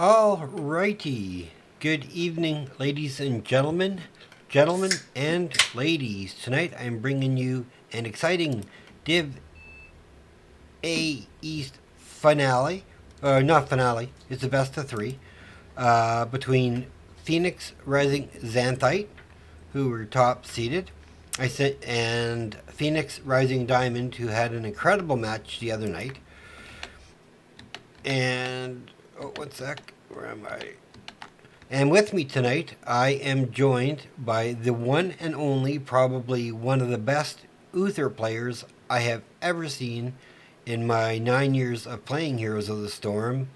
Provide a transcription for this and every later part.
All righty. Good evening, ladies and gentlemen. Gentlemen and ladies. Tonight I'm bringing you an exciting Div A East finale. Not finale, it's the best of three. Between Phoenix Rising Xanthite, who were top seeded, and Phoenix Rising Diamond, who had an incredible match the other night. And, oh, one sec. Where am I? And with me tonight, I am joined by the one and only, probably one of the best Uther players I have ever seen in my 9 years of playing Heroes of the Storm,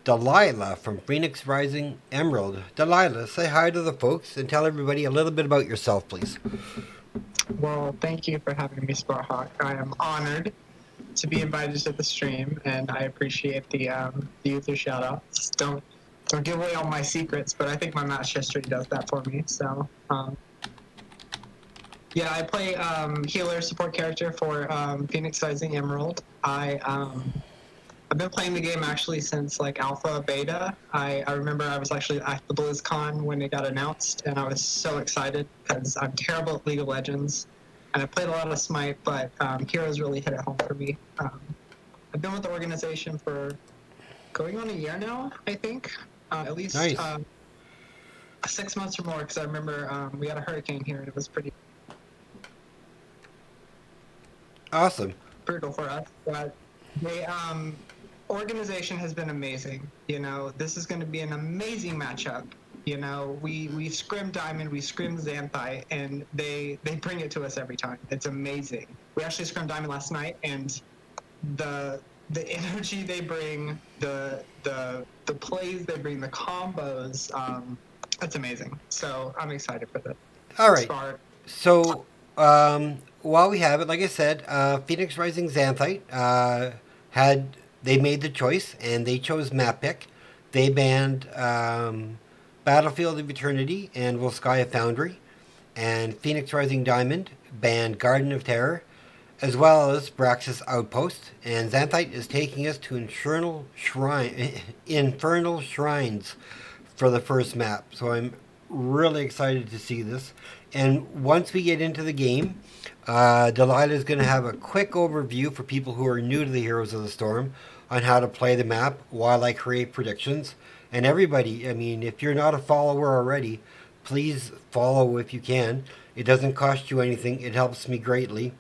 Delilah from Phoenix Rising Emerald. Delilah, say hi to the folks and tell everybody a little bit about yourself, please. Well, thank you for having me, Sparhawk. I am honored to be invited to the stream, and I appreciate the Uther shout-outs. Don't give away all my secrets, but I think my match history does that for me. So, yeah, I play healer support character for Phoenix Rising Emerald. I've been playing the game actually since like alpha, beta. I remember I was actually at the BlizzCon when it got announced, and I was so excited because I'm terrible at League of Legends, and I played a lot of Smite, but Heroes really hit it home for me. I've been with the organization for going on a year now, I think, at least Nice. 6 months or more, because I remember we had a hurricane here, and it was pretty Awesome. brutal for us. But the organization has been amazing. You know, this is going to be an amazing matchup. You know, we scrim Diamond, we scrim Xanthite, and they bring it to us every time. It's amazing. We actually scrimmed Diamond last night, and the energy they bring, the plays they bring, the combos, it's amazing. So I'm excited for this. All right. Start. So, while we have it, like I said, Phoenix Rising Xanthite they made the choice and they chose map pick. They banned Battlefield of Eternity and Volskaya Foundry, and Phoenix Rising Diamond banned Garden of Terror, as well as Braxis Outpost. And Xanthite is taking us to Infernal Shrines for the first map. So I'm really excited to see this. And once we get into the game, Delilah is going to have a quick overview for people who are new to the Heroes of the Storm on how to play the map while I create predictions. And everybody, I mean, if you're not a follower already, please follow if you can. It doesn't cost you anything. It helps me greatly.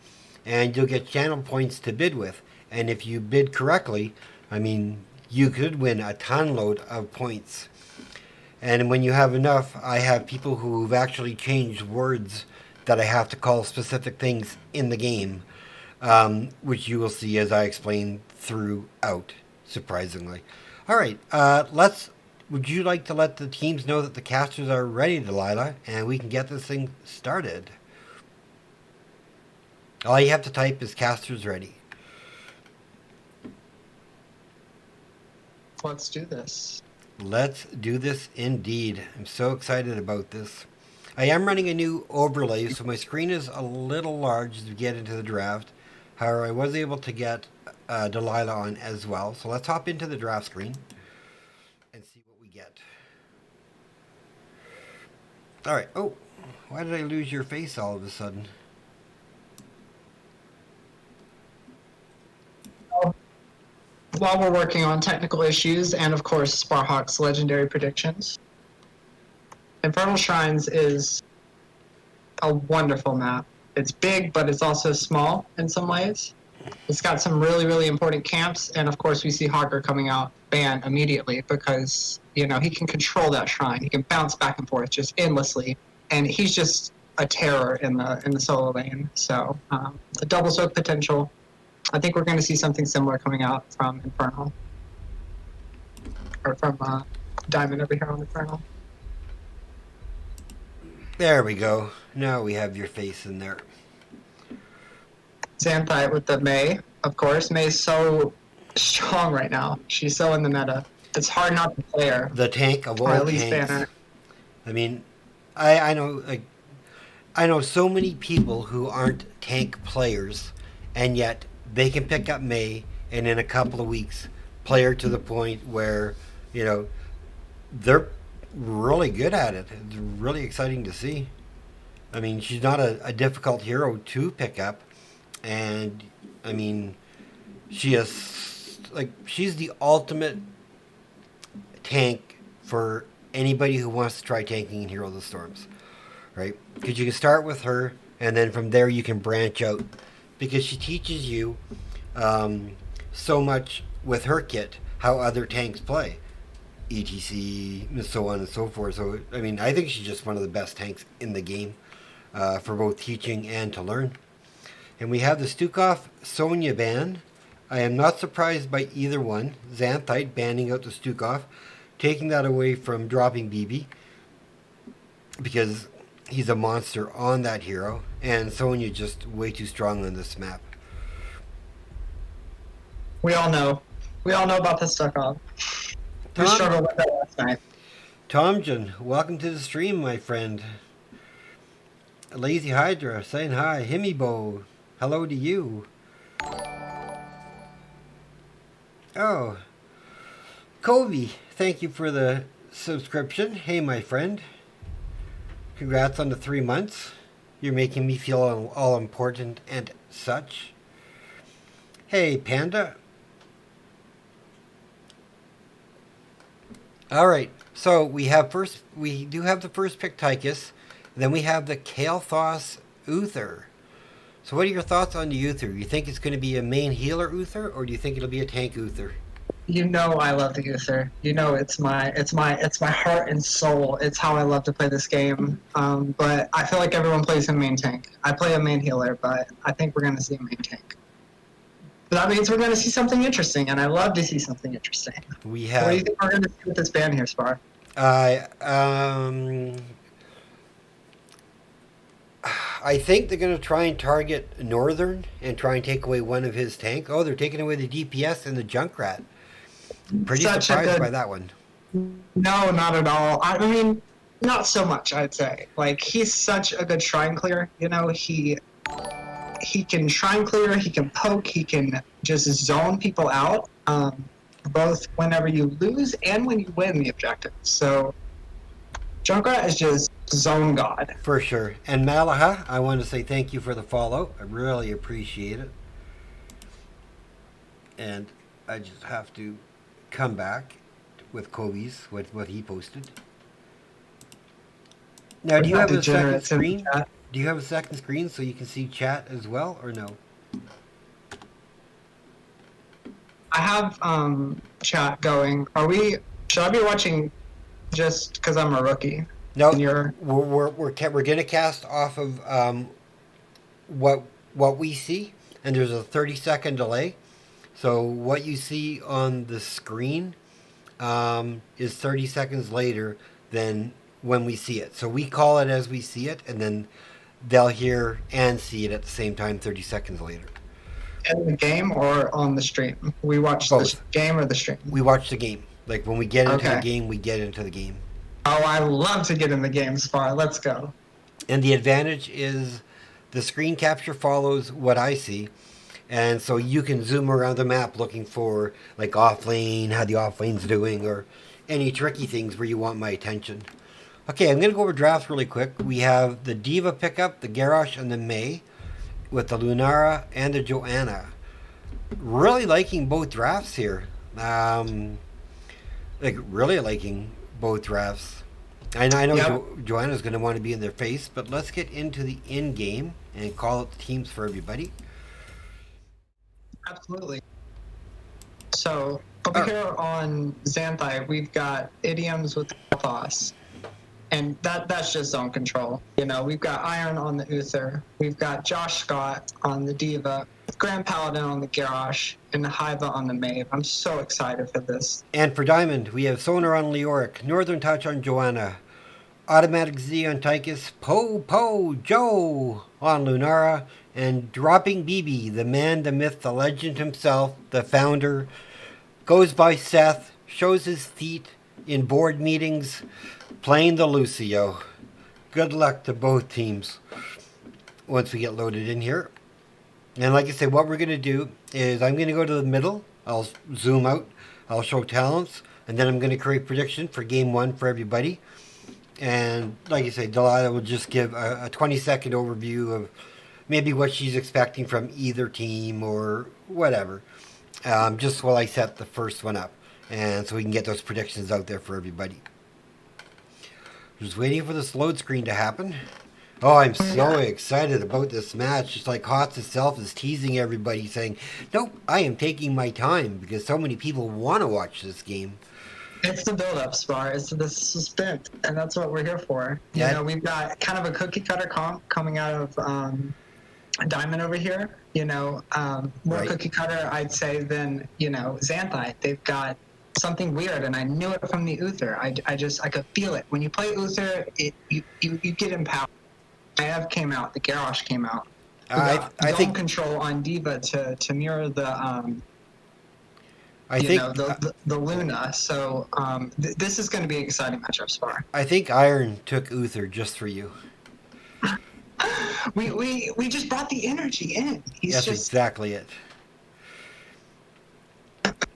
And you'll get channel points to bid with. And if you bid correctly, I mean, you could win a ton load of points. And when you have enough, I have people who've actually changed words that I have to call specific things in the game, which you will see as I explain throughout, surprisingly. All right, would you like to let the teams know that the casters are ready, Delilah, and we can get this thing started? All you have to type is casters ready. Let's do this. Let's do this indeed. I'm so excited about this. I am running a new overlay, so my screen is a little large as we get into the draft. However, I was able to get Delilah on as well. So let's hop into the draft screen and see what we get. All right. Oh, why did I lose your face all of a sudden? While we're working on technical issues and, of course, Sparhawk's legendary predictions, Infernal Shrines is a wonderful map. It's big, but it's also small in some ways. It's got some really, really important camps, and of course we see Hawker coming out banned immediately because, you know, he can control that shrine. He can bounce back and forth just endlessly, and he's just a terror in the solo lane. So the double soak potential. I think we're going to see something similar coming out from Infernal, or from Diamond over here on Infernal. There we go. Now we have your face in there. Xanthite with the Mei, of course. Mei's so strong right now. She's so in the meta. It's hard not to play her. The tank of all or at least tanks. ban her. I mean, I know I know so many people who aren't tank players, and yet they can pick up Mei and in a couple of weeks play her to the point where, you know, they're really good at it. It's really exciting to see. I mean, she's not a difficult hero to pick up, and I mean, she is like she's the ultimate tank for anybody who wants to try tanking in Hero of the Storms, right? Because you can start with her, and then from there you can branch out, because she teaches you so much with her kit how other tanks play, etc., and so on and so forth. So I mean, I think she's just one of the best tanks in the game for both teaching and to learn. And we have the Stukov Sonya ban. I am not surprised by either one. Xanthite banning out the Stukov, taking that away from dropping BB, because he's a monster on that hero, and Sonya just way too strong on this map. We all know. We all know about the Stukov. We struggled with that last night. Tomjan, welcome to the stream, my friend. Lazy Hydra saying hi. Himibo, hello to you. Oh, Kobe, thank you for the subscription. Hey, my friend. Congrats on the 3 months. You're making me feel all important and such. Hey, Panda. All right, so we do have the first pick Tychus, then we have the Kael'thas Uther. So what are your thoughts on the Uther? You think it's going to be a main healer Uther, or do you think it'll be a tank Uther? You know I love the Uther. You know it's my heart and soul. It's how I love to play this game. But I feel like everyone plays a main tank. I play a main healer, but I think we're going to see a main tank. But that means we're going to see something interesting, and I love to see something interesting. We have. What do you think we're going to see with this ban here, Spar? I think they're going to try and target Northern and try and take away one of his tank. Oh, they're taking away the DPS and the Junkrat. Pretty surprised by that one. No, not at all. I mean, not so much, I'd say. Like, he's such a good shrine clear. You know, he can shrine clear, he can poke, he can just zone people out, both whenever you lose and when you win the objective. So, Junkrat is just zone god. For sure. And Malaha, I want to say thank you for the follow. I really appreciate it. And I just have to come back with Kobe's, what he posted. Now, do you have a second screen? Do you have a second screen so you can see chat as well, or no? I have chat going. Should I be watching just because I'm a rookie? No, we're going to cast off of what we see, and there's a 30-second delay. So what you see on the screen is 30 seconds later than when we see it. So we call it as we see it, and then they'll hear and see it at the same time 30 seconds later. In the game or on the stream? We watch both. The game or the stream? We watch the game. Like when we get into the game, we get into the game. Oh, I love to get in the game, Spar. Let's go. And the advantage is the screen capture follows what I see. And so you can zoom around the map looking for like off lane, how the off lane's doing, or any tricky things where you want my attention. Okay, I'm going to go over drafts really quick. We have the Diva pickup, the Garrosh, and the May, with the Lunara and the Joanna. Really liking both drafts here. Really liking both drafts. I know Joanna's going to want to be in their face, but let's get into the in-game and call out the teams for everybody. Absolutely. So, over here on Xanthite, we've got idioms with Kael'thas. And that's just zone control. You know, we've got Iron on the Uther. We've got Josh Scott on the Diva. Grand Paladin on the Garrosh. And Hiva on the Maeve. I'm so excited for this. And for Diamond, we have Sonar on Leoric. Northern Touch on Joanna. Automatic Z on Tychus. Po Joe on Lunara. And dropping BB, the man, the myth, the legend himself, the founder. Goes by Seth. Shows his feet in board meetings. Playing the Lucio. Good luck to both teams once we get loaded in here. And like I said, what we're going to do is I'm going to go to the middle. I'll zoom out. I'll show talents. and then I'm going to create prediction for game one for everybody. And like you say, Delilah will just give a 20-second overview of maybe what she's expecting from either team or whatever, just while I set the first one up. And so we can get those predictions out there for everybody. Just waiting for this load screen to happen. Oh, I'm so excited about this match. Just like HOTS itself is teasing everybody, saying, nope, I am taking my time because so many people want to watch this game. It's the build-up, Spar. It's the suspense, and that's what we're here for. You know, we've got kind of a cookie-cutter comp coming out of Diamond over here. You know, more cookie-cutter, I'd say, than, you know, Xanthite. They've got something weird, and I knew it from the Uther. I could feel it. When you play Uther, you get empowered. Maiev came out. The Garrosh came out. I think control on Diva to mirror the the Luna. So this is going to be an exciting matchup, Spar. I think Iron took Uther just for you. we just brought the energy in. That's exactly it.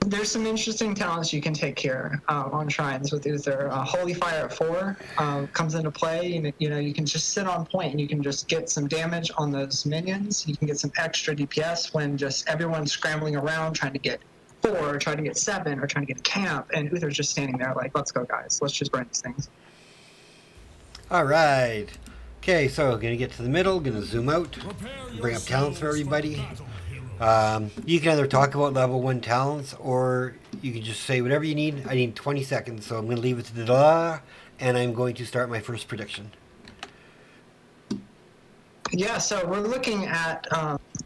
There's some interesting talents you can take here on Shrines with Uther. Holy Fire at 4 comes into play. You know, you can just sit on point and you can just get some damage on those minions. You can get some extra DPS when just everyone's scrambling around trying to get 4, or trying to get 7, or trying to get a camp, and Uther's just standing there like, let's go, guys. Let's just burn these things. All right. Okay, so going to get to the middle, going to zoom out, bring up talents for everybody. You can either talk about level 1 talents, or you can just say whatever you need. I need 20 seconds, so I'm going to leave it to the and I'm going to start my first prediction. Yeah, so we're looking at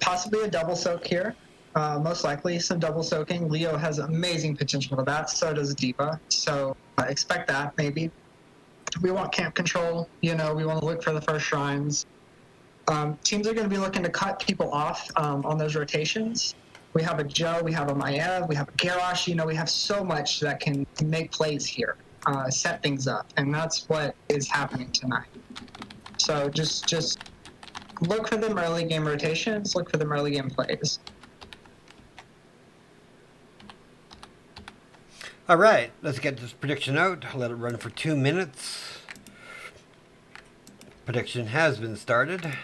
possibly a double soak here. Most likely some double soaking. Leo has amazing potential for that, so does Diva. So expect that, maybe. We want camp control, you know, we want to look for the first shrines. Teams are going to be looking to cut people off on those rotations. We have a Joe, we have a Maiev, we have a Garrosh. You know, we have so much that can make plays here, set things up, and that's what is happening tonight. So just look for them early game rotations, look for them early game plays. All right, let's get this prediction out. Let it run for 2 minutes. Prediction has been started.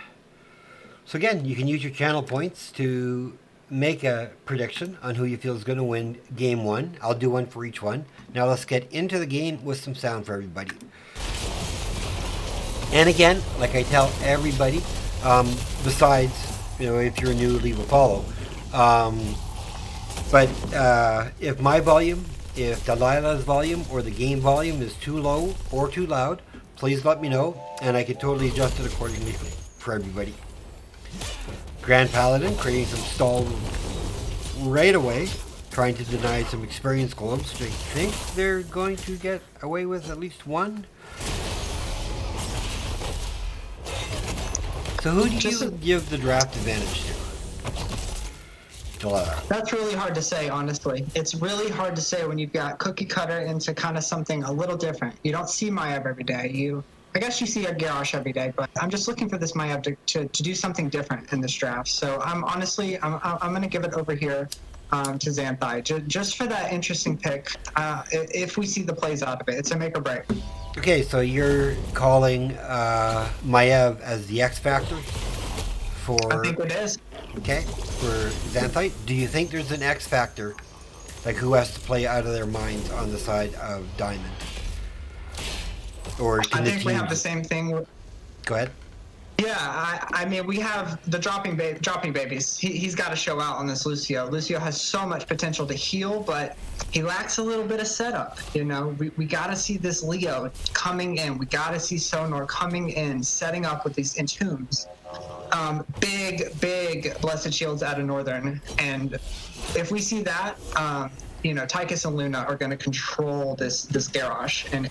So again, you can use your channel points to make a prediction on who you feel is going to win game 1. I'll do one for each one. Now let's get into the game with some sound for everybody. And again, like I tell everybody, besides, you know, if you're new, leave a follow. But if my volume, if Delilah's volume or the game volume is too low or too loud, please let me know, and I can totally adjust it accordingly for everybody. Grand Paladin creating some stall right away, trying to deny some experience globes, which I think they're going to get away with at least one. So who do you give the draft advantage to? Delilah. That's really hard to say, honestly. It's really hard to say when you've got cookie cutter into kind of something a little different. You don't see Maiev every day. I guess you see a Garrosh every day, but I'm just looking for this Maiev to do something different in this draft. So I'm going to give it over here to Xanthite, just for that interesting pick. If we see the plays out of it, it's a make or break. Okay, so you're calling Maiev as the X factor for. I think it is. Okay, for Xanthite, do you think there's an X factor, like who has to play out of their minds on the side of Diamond? Or can I think we have the same thing. Go ahead. Yeah, I mean, we have the dropping babies. He's got to show out on this Lucio. Lucio has so much potential to heal, but he lacks a little bit of setup. You know, we got to see this Leo coming in. We got to see Sonor coming in, setting up with these entombs. Big Blessed Shields out of Northern. And if we see that, you know, Tychus and Luna are going to control this Garrosh. And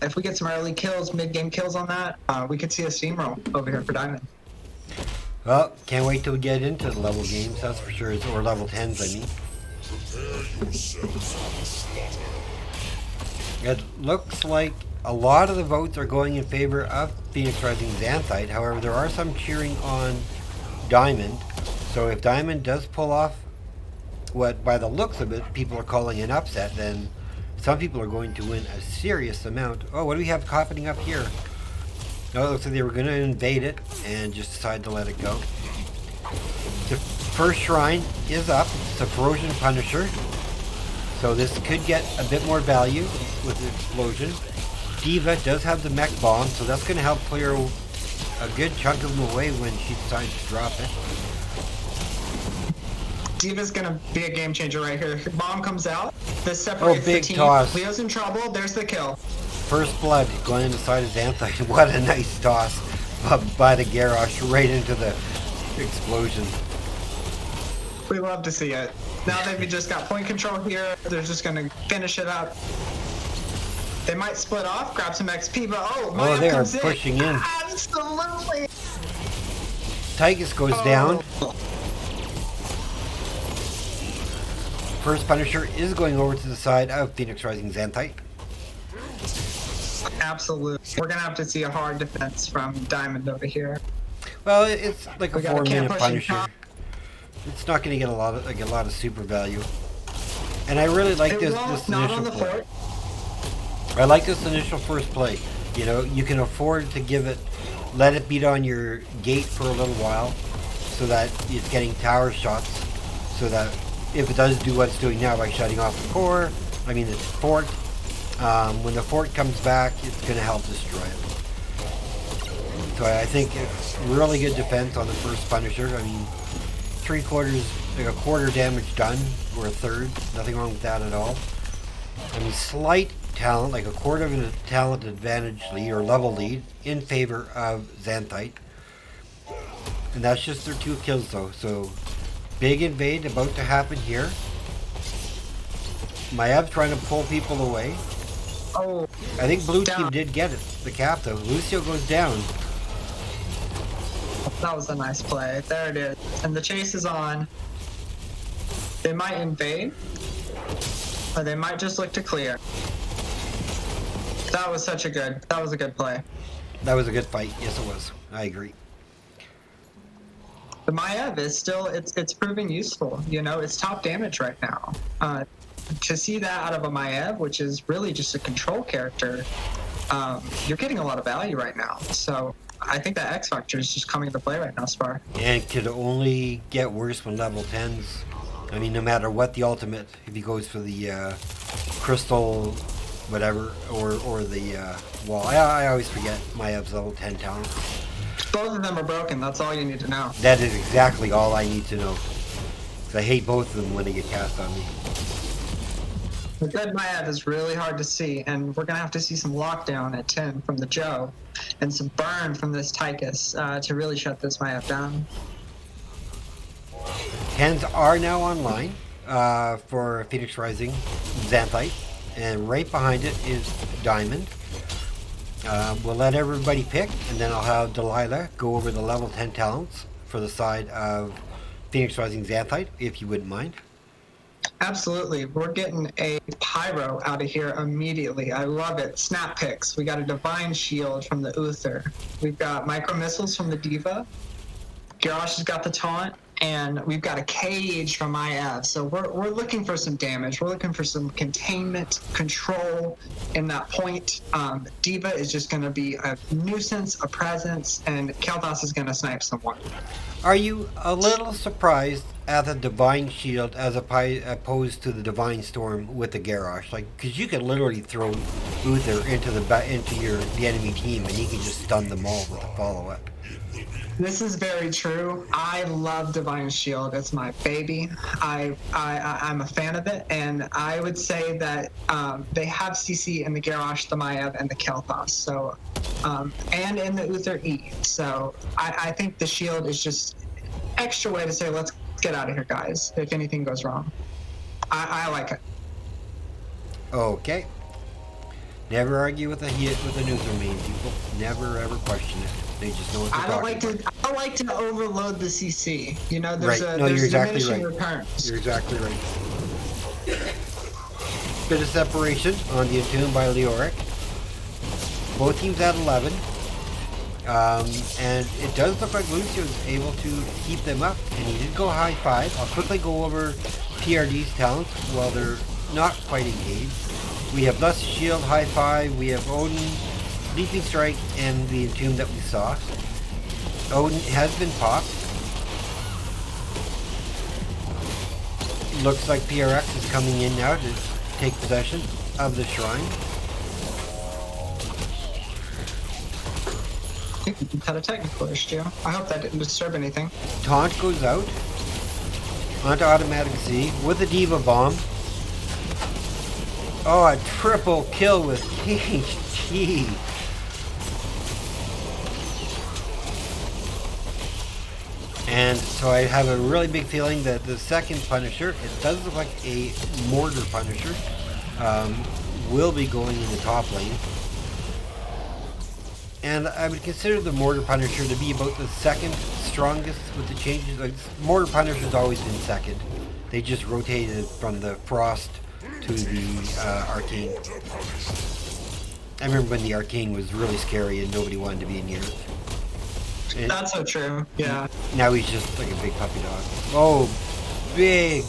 if we get some early kills, mid-game kills on that, we could see a steamroll over here for Diamond. Well, can't wait till we get into the level games, that's for sure. Or level 10s, I mean. It looks like a lot of the votes are going in favor of Phoenix Rising Xanthite. However, there are some cheering on Diamond. So if Diamond does pull off what, by the looks of it, people are calling an upset, then Some people are going to win a serious amount. Oh, what do we have happening up here? Oh, it looks like they were going to invade it and just decided to let it go. The first shrine is up. It's a Corrosion Punisher. So this could get a bit more value with the explosion. Diva does have the mech bomb, so that's going to help clear a good chunk of them away when she decides to drop it. Diva's gonna be a game changer right here. Bomb comes out. This separates big the team. toss. Leo's in trouble. There's the kill. First blood going in the side of Xanthite. What a nice toss by the Garrosh right into the explosion. We love to see it. Now they've just got point control here. They're just gonna finish it up. They might split off, grab some XP, but Maya they are comes pushing in. Absolutely. Tygus goes down. First Punisher is going over to the side of Phoenix Rising Xanthite. Absolutely. We're gonna have to see a hard defense from Diamond over here. Well, it's like a We got a 4-minute camp Punisher. pushing It's not going to get a lot of super value. And I really like this not on initial the play. fort. I like this initial first play. You know, you can afford to let it beat on your gate for a little while, so that it's getting tower shots, so that if it does do what it's doing now by shutting off the core, the fort, when the fort comes back, it's going to help destroy it. So I think it's really good defense on the first Punisher. I mean, 3/4, like a quarter damage done, or a third. Nothing wrong with that at all. I mean, slight talent, like a quarter of a talent advantage lead, or level lead, in favor of Xanthite. And that's just their 2 kills though, so big invade about to happen here. Maev's trying to pull people away. Oh, I think blue team down. did get it, the cap though. Lucio goes down. That was a nice play. There it is. And the chase is on. They might invade, or they might just look to clear. That was a good play. That was a good fight. Yes, it was. I agree. The Maiev is still, it's proving useful. You know, it's top damage right now. To see that out of a Maiev, which is really just a control character, you're getting a lot of value right now. So I think that X Factor is just coming into play right now, Spar. And it could only get worse when level 10s. I mean, no matter what the ultimate, if he goes for the crystal, whatever, or the wall. I always forget Maev's level 10 talent. Both of them are broken. That's all you need to know. That is exactly all I need to know. 'Cause I hate both of them when they get cast on me. The good Maiev is really hard to see, and we're gonna have to see some lockdown at 10 from the Joe, and some burn from this Tychus to really shut this Maiev down. 10s are now online for Phoenix Rising Xanthite, and right behind it is Diamond. We'll let everybody pick, and then I'll have Delilah go over the level 10 talents for the side of Phoenix Rising Xanthite, if you wouldn't mind. Absolutely. We're getting a Pyro out of here immediately. I love it. Snap picks. We got a Divine Shield from the Uther. We've got Micro Missiles from the Diva. Garrosh has got the Taunt. And we've got a Cage from Maiev. So we're looking for some damage. We're looking for some containment, control in that point. Diva is just going to be a nuisance, a presence, and Kel'Thas is going to snipe someone. Are you a little surprised at the Divine Shield as opposed to the Divine Storm with the Garrosh? Like, because you can literally throw Uther into the enemy team, and he can just stun them all with a follow-up. This is very true. I love Divine Shield. It's my baby. I'm a fan of it, and I would say that they have CC in the Garrosh, the Maiev, and the Kel'Thas. So, and in the Uther E. So I think the Shield is just extra way to say, let's get out of here, guys. If anything goes wrong, I like it. Okay. Never argue with a Uther main, people. Never ever question it. They just know what they're talking about. I don't like to overload the CC. You know, Right. there's You're exactly diminishing right. returns. You're exactly right. Bit of separation on the Attune by Leoric. Both teams at 11. And it does look like Lucio's able to keep them up. And he did go high 5. I'll quickly go over PRD's talents while they're not quite engaged. We have Lust Shield, High Five, we have Odin, Leaping Strike, and the Entomb that we saw. Odin has been popped. Looks like PRX is coming in now to take possession of the shrine. I think we had a technical issue. I hope that didn't disturb anything. Taunt goes out onto automatic Z with a Diva Bomb. Oh, a triple kill with KG. And so I have a really big feeling that the second Punisher, it does look like a Mortar Punisher, will be going in the top lane. And I would consider the Mortar Punisher to be about the second strongest with the changes. Like, Mortar Punisher's always been second. They just rotated from the Frost to the Arcane. I remember when the Arcane was really scary and nobody wanted to be near it. And That's so true. Yeah. now he's just like a big puppy dog. Oh, big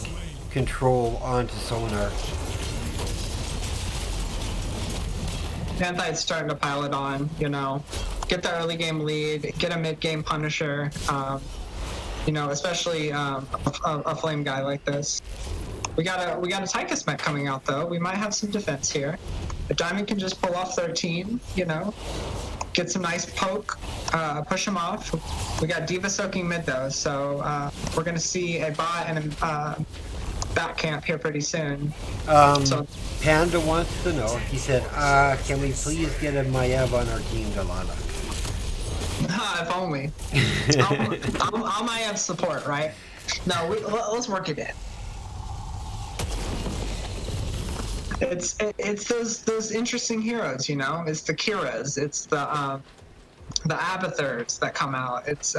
control onto Sonar. Xanthite's starting to pile it on, you know. Get the early game lead, get a mid game Punisher, you know, especially a flame guy like this. We got a Tychus mech coming out though. We might have some defense here. If Diamond can just pull off 13, you know, get some nice poke, push him off. We got Diva soaking mid though, so we're gonna see a bot and a back camp here pretty soon. So Panda wants to know, he said, can we please get a Maiev on our team, Delilah? if only. I'll my have support, right? No, let's work it in. It's those interesting heroes, you know. It's the Kiras, it's the Abathurs that come out. It's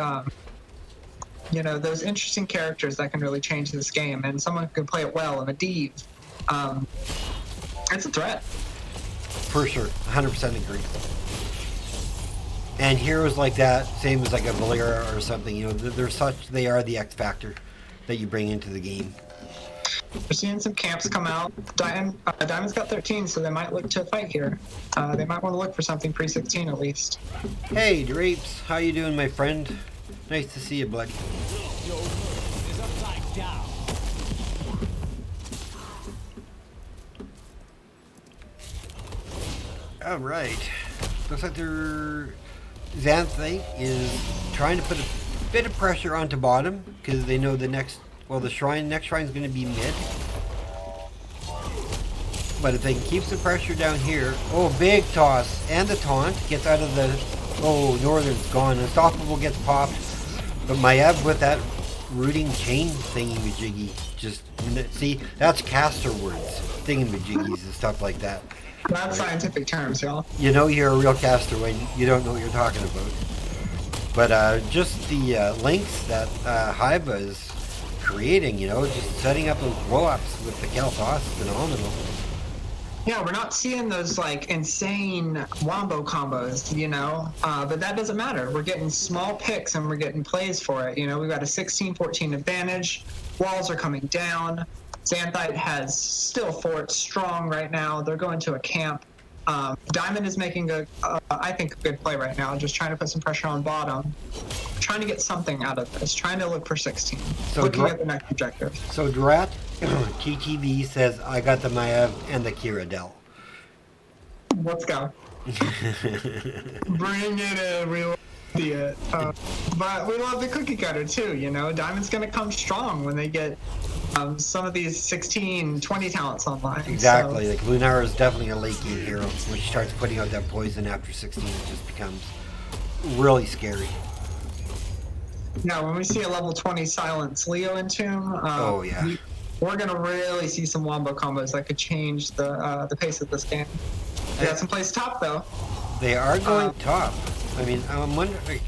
you know, those interesting characters that can really change this game, and someone who can play it well, and a Div. It's a threat. For sure, 100% agree. And heroes like that, same as like a Valera or something, you know, they are the X factor that you bring into the game. We're seeing some camps come out. Diamond's got 13, so they might look to fight here. They might want to look for something pre-16 at least. Hey, Drapes, how you doing, my friend? Nice to see you, buddy. All right. Looks like Xanthite is trying to put a bit of pressure onto bottom because they know the next shrine's going to be mid. But if they can keep the pressure down here, oh, big toss and the taunt gets out of the. Oh, Northern's gone. Unstoppable gets popped. But Maiev with that rooting chain thingy-majiggy. Just, see, that's caster words. Thingy-majiggies and stuff like that. That's scientific terms, y'all. You know you're a real caster when you don't know what you're talking about. But just the links that Haiba is creating, you know, just setting up those blow-ups with the Kel'Thas is phenomenal. Yeah, we're not seeing those like insane wombo combos, you know, but that doesn't matter. We're getting small picks and we're getting plays for it. You know, we've got a 16-14 advantage. Walls are coming down. Xanthite has still fort strong right now. They're going to a camp. Diamond is making I think, a good play right now, just trying to put some pressure on bottom. Trying to get something out of this, trying to look for 16. So looking at the next objective. So Drat TTV says, I got the Maiev and the Kira Del. Let's go. Bring it in, we love it. But we love the cookie cutter too, you know. Diamond's gonna come strong when they get some of these 16, 20 talents online. Exactly. So. Like Lunara is definitely a late game hero. When she starts putting out that poison after 16, it just becomes really scary. Yeah, when we see a level 20 Silence Leo Entomb, oh yeah, we're gonna really see some wombo combos that could change the pace of this game. We got some plays top though. They are going top. I mean, I'm wondering. Like,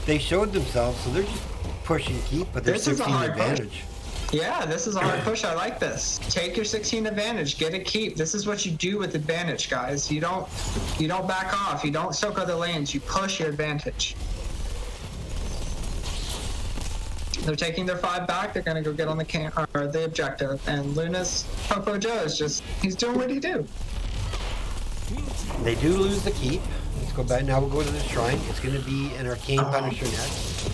they showed themselves, so they're just pushing keep, but they're 16 advantage. Yeah, this is a hard push. I like this. Take your 16 advantage. Get a keep. This is what you do with advantage, guys. You don't back off. You don't soak other lanes. You push your advantage. They're taking their 5 back. They're gonna go get on the the objective. And Luna's Popo Joe is he's doing what he do. They do lose the keep. Let's go back. Now we'll go to the shrine. It's going to be an Arcane Punisher next.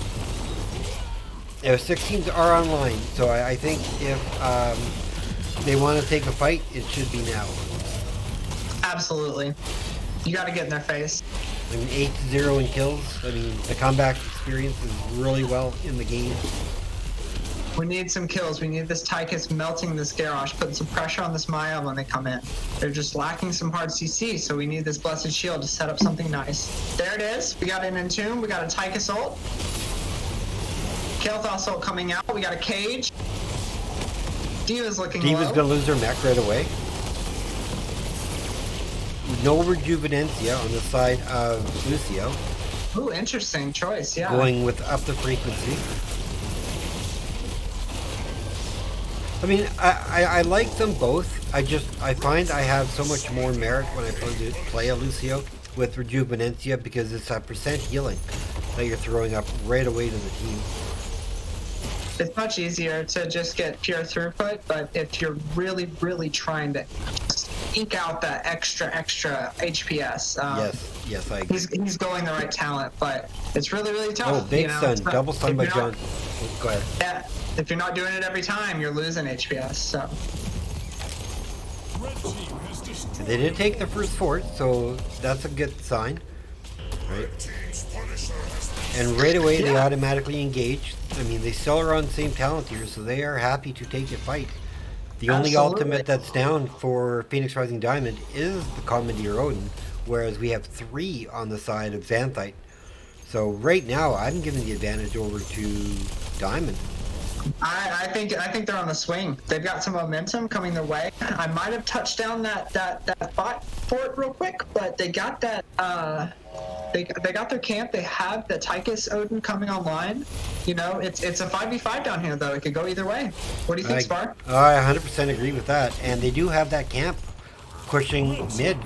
16s are online, so I think if they want to take a fight, it should be now. Absolutely. You got to get in their face. I mean, 8-0 in kills. I mean, the comeback experience is really well in the game. We need some kills. We need this Tychus melting this Garrosh, putting some pressure on this Maya when they come in. They're just lacking some hard CC, so we need this Blessed Shield to set up something nice. There it is. We got an Entomb. We got a Tychus ult. Kael'thas ult coming out. We got a Cage. D.Va's looking low. D.Va's going to lose her mech right away. No Rejuvenencia on the side of Lucio. Ooh, interesting choice, yeah. Going with up the frequency. I mean, I like them both. I find I have so much more merit when I play a Lucio with Rejuvenencia because it's a % healing that you're throwing up right away to the team. It's much easier to just get pure throughput, but if you're really, really trying to eke out that extra HPS, yes, I agree. He's going the right talent, but it's really, really tough. Oh, big stun, double stun by John. Go ahead. Yeah, if you're not doing it every time, you're losing HPS. So they did take the first fort, so that's a good sign, right? And right away they automatically engage. I mean, they still are on the same talent tier, so they are happy to take a fight. The only ultimate that's down for Phoenix Rising Diamond is the Commandeer Odin, whereas we have 3 on the side of Xanthite. So right now, I'm giving the advantage over to Diamond. I think they're on the swing. They've got some momentum coming their way. I might have touched down that fort real quick, but they got that. They got their camp. They have the Tychus Odin coming online. You know, it's a 5v5 down here though. It could go either way. What do you think, Spar? I 100% agree with that. And they do have that camp pushing mid.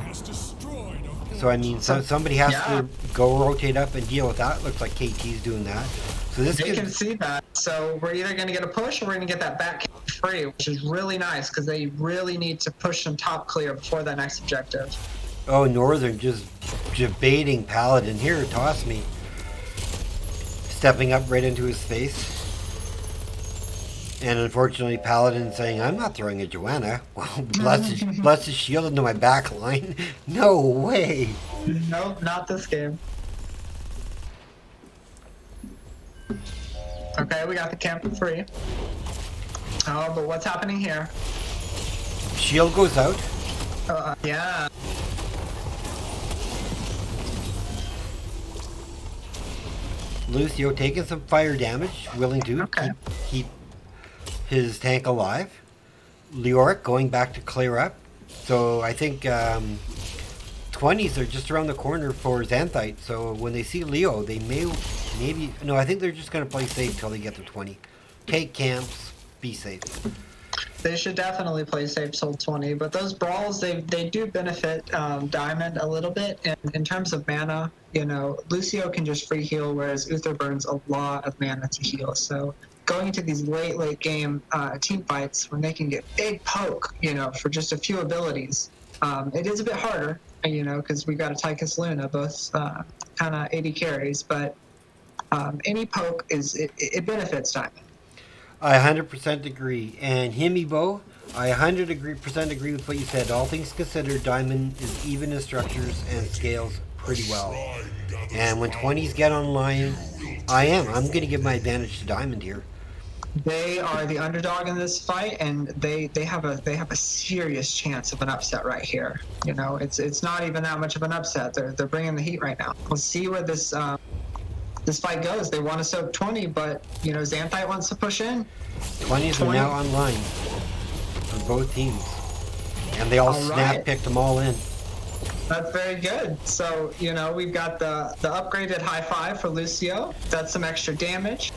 So I mean, somebody has to go rotate up and deal with that. Looks like KT's doing that. So this they can see that. So we're either going to get a push or we're going to get that back camp free, which is really nice because they really need to push some top clear before that next objective. Oh, Northern just baiting Paladin. Here, toss me. Stepping up right into his face. And unfortunately, Paladin saying, I'm not throwing a Joanna. Well, bless his shield into my back line. No way. Nope, not this game. Okay, we got the camp for free. Oh, but what's happening here? Shield goes out. Yeah. Lucio taking some fire damage, willing to keep his tank alive. Leoric going back to clear up. So I think 20s are just around the corner for Xanthite. So when they see Leo, they maybe... No, I think they're just going to play safe till they get to 20. Take camps, be safe. They should definitely play safe till 20, but those brawls, they do benefit Diamond a little bit. And in terms of mana, you know, Lucio can just free heal, whereas Uther burns a lot of mana to heal. So going into these late game team fights, when they can get big poke, you know, for just a few abilities, it is a bit harder, you know, because we got a Tychus Luna, both kind of 80 carries, but any poke it benefits Diamond. I 100% agree. And Himibo, I 100% agree with what you said. All things considered, Diamond is even in structures and scales pretty well. And when 20s get online, I'm going to give my advantage to Diamond here. They are the underdog in this fight, and they have a serious chance of an upset right here. You know, it's not even that much of an upset. They're bringing the heat right now. We'll see where this fight goes. They want to soak 20, but you know, Xanthite wants to push in. 20s are now online for both teams, and they all snap picked them all in. That's very good. So, you know, we've got the upgraded high five for Lucio. That's some extra damage.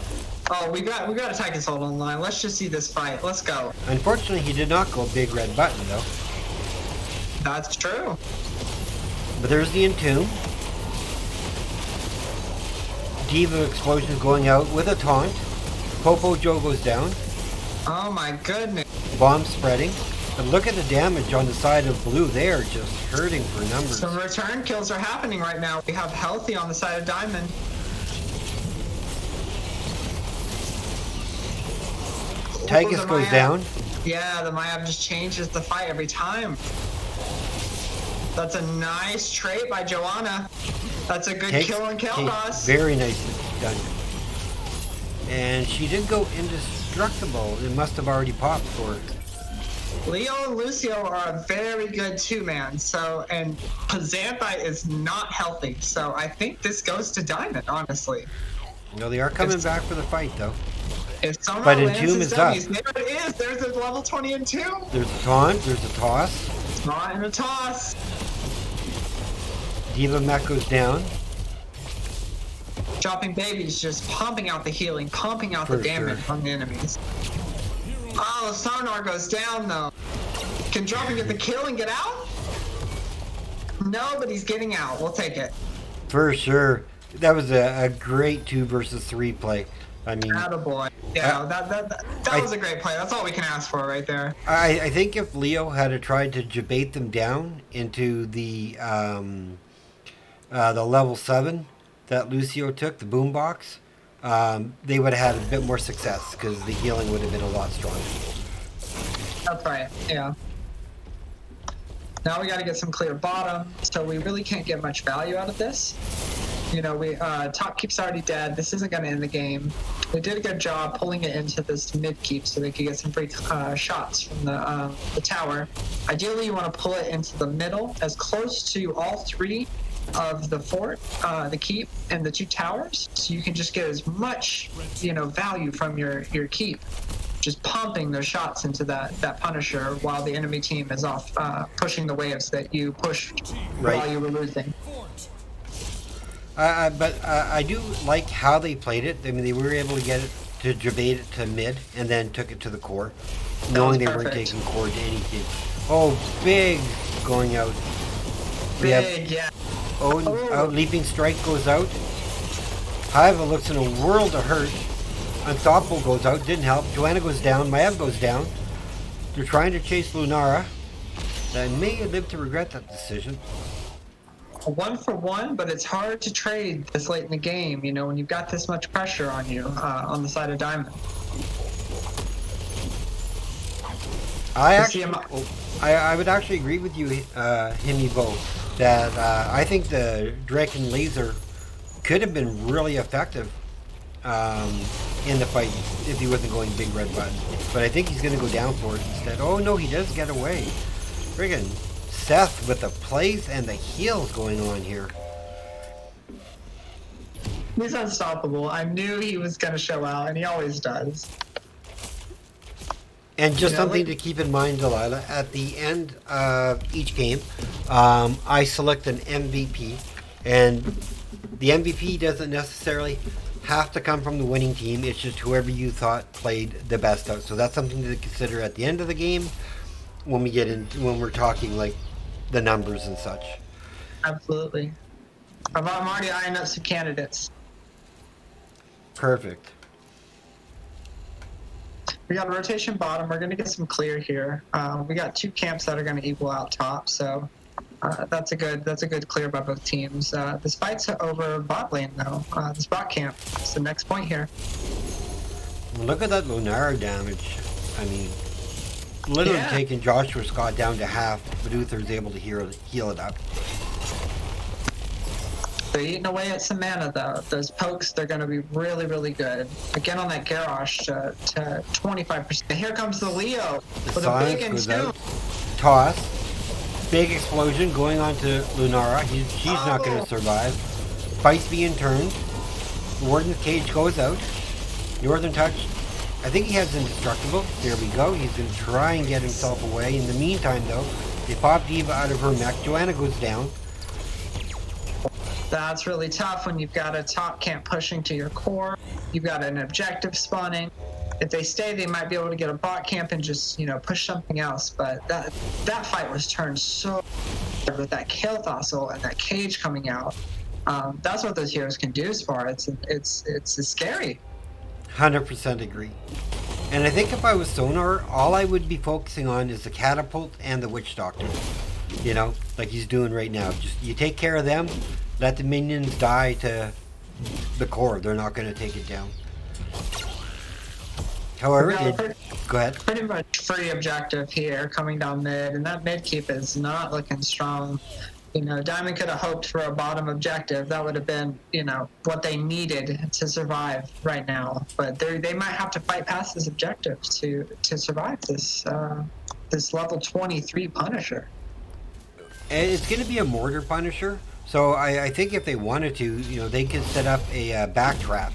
Oh, we got a Tychus ult online. Let's just see this fight. Let's go. Unfortunately, he did not go big red button though. That's true. But there's the Entomb. D.Va explosion going out with a taunt. Popo Joe goes down. Oh my goodness. Bomb spreading. But look at the damage on the side of blue. They are just hurting for numbers. Some return kills are happening right now. We have Healthy on the side of Diamond. Tychus goes down. Yeah, the Mayab just changes the fight every time. That's a nice trait by Joanna. That's a good kill on Kel'Thas. Very nicely done. And she did go indestructible. It must have already popped for her. Leo and Lucio are a very good two-man. So, and Xanthite is not healthy. So I think this goes to Diamond, honestly. No, they are coming back for the fight, though. If someone But lands Entomb his is up. W's, there it is. There's a level 20 Entomb. There's a taunt. There's a toss. Not in a toss. Diva Mech goes down. Dropping Babies just pumping out the healing, pumping out For the damage sure. on the enemies. Oh, Sonar goes down though. Can Dropping get the kill and get out? No, but he's getting out. We'll take it. For sure. That was a great 2 versus 3 play. I mean, Attaboy. Yeah, that was a great play. That's all we can ask for right there. I think if Leo had tried to debate them down into the level 7 that Lucio took, the boombox, they would have had a bit more success because the healing would have been a lot stronger. That's right. Yeah. Now we got to get some clear bottom, so we really can't get much value out of this. You know, top keep's already dead. This isn't going to end the game. We did a good job pulling it into this mid keep so they could get some free shots from the tower. Ideally, you want to pull it into the middle, as close to all 3 of the fort, the keep, and the 2 towers, so you can just get as much, value from your keep. Just pumping their shots into that Punisher while the enemy team is off pushing the waves that you pushed while you were losing. But I do like how they played it. I mean, they were able to get it to debate it to mid and then took it to the core, knowing they weren't taking core to anything. Oh, big going out. Big, yeah. Out leaping strike goes out. Haiva looks in a world of hurt. Unstoppable goes out, didn't help. Joanna goes down, Maiev goes down. They're trying to chase Lunara. They may live to regret that decision. A 1-for-1, but it's hard to trade this late in the game, when you've got this much pressure on you on the side of Diamond. I would actually agree with you, Himibo, that I think the Draken Laser could have been really effective in the fight if he wasn't going big red button. But I think he's going to go down for it instead. Oh no, he does get away. Friggin' Seth with the plays and the heals going on here. He's unstoppable. I knew he was going to show out, and he always does. And just something to keep in mind, Delilah, at the end of each game, I select an MVP, and the MVP doesn't necessarily have to come from the winning team. It's just whoever you thought played the best out. So that's something to consider at the end of the game when we're talking like the numbers and such. Absolutely. I'm already eyeing up some candidates. Perfect. We got a rotation bottom. We're going to get some clear here. We got 2 camps that are going to equal out top, so that's a good clear by both teams. This fight's over bot lane though. This bot camp. It's the next point here. Look at that Lunara damage. I mean, literally taking Joshua Scott down to half, but Uther's able to heal it up. They're eating away at some mana though. Those pokes, they're going to be really, really good. Again on that Garrosh to 25%. Here comes the Leo with a big Entomb. Toss. Big explosion going on to Lunara. She's not going to survive. Fight's being turned. The Warden's Cage goes out. Northern Touch. I think he has Indestructible. There we go. He's going to try and get himself away. In the meantime, though, they pop Diva out of her mech. Joanna goes down. That's really tough when you've got a top camp pushing to your core. You've got an objective spawning. If they stay, they might be able to get a bot camp and just, push something else. But that fight was turned so with that Kel'Thas ult and that cage coming out. That's what those heroes can do as far. It's scary. 100% agree. And I think if I was Sonar, all I would be focusing on is the catapult and the witch doctor. You know, like he's doing right now. Just you take care of them, let the minions die to the core. They're not going to take it down. However, go ahead. Pretty much free objective here coming down mid, and that mid keep is not looking strong. You know, Diamond could have hoped for a bottom objective. That would have been, you know, what they needed to survive right now. But they might have to fight past this objective to survive this this level 23 Punisher. And it's going to be a mortar Punisher. So I think if they wanted to, you know, they could set up a backtrap.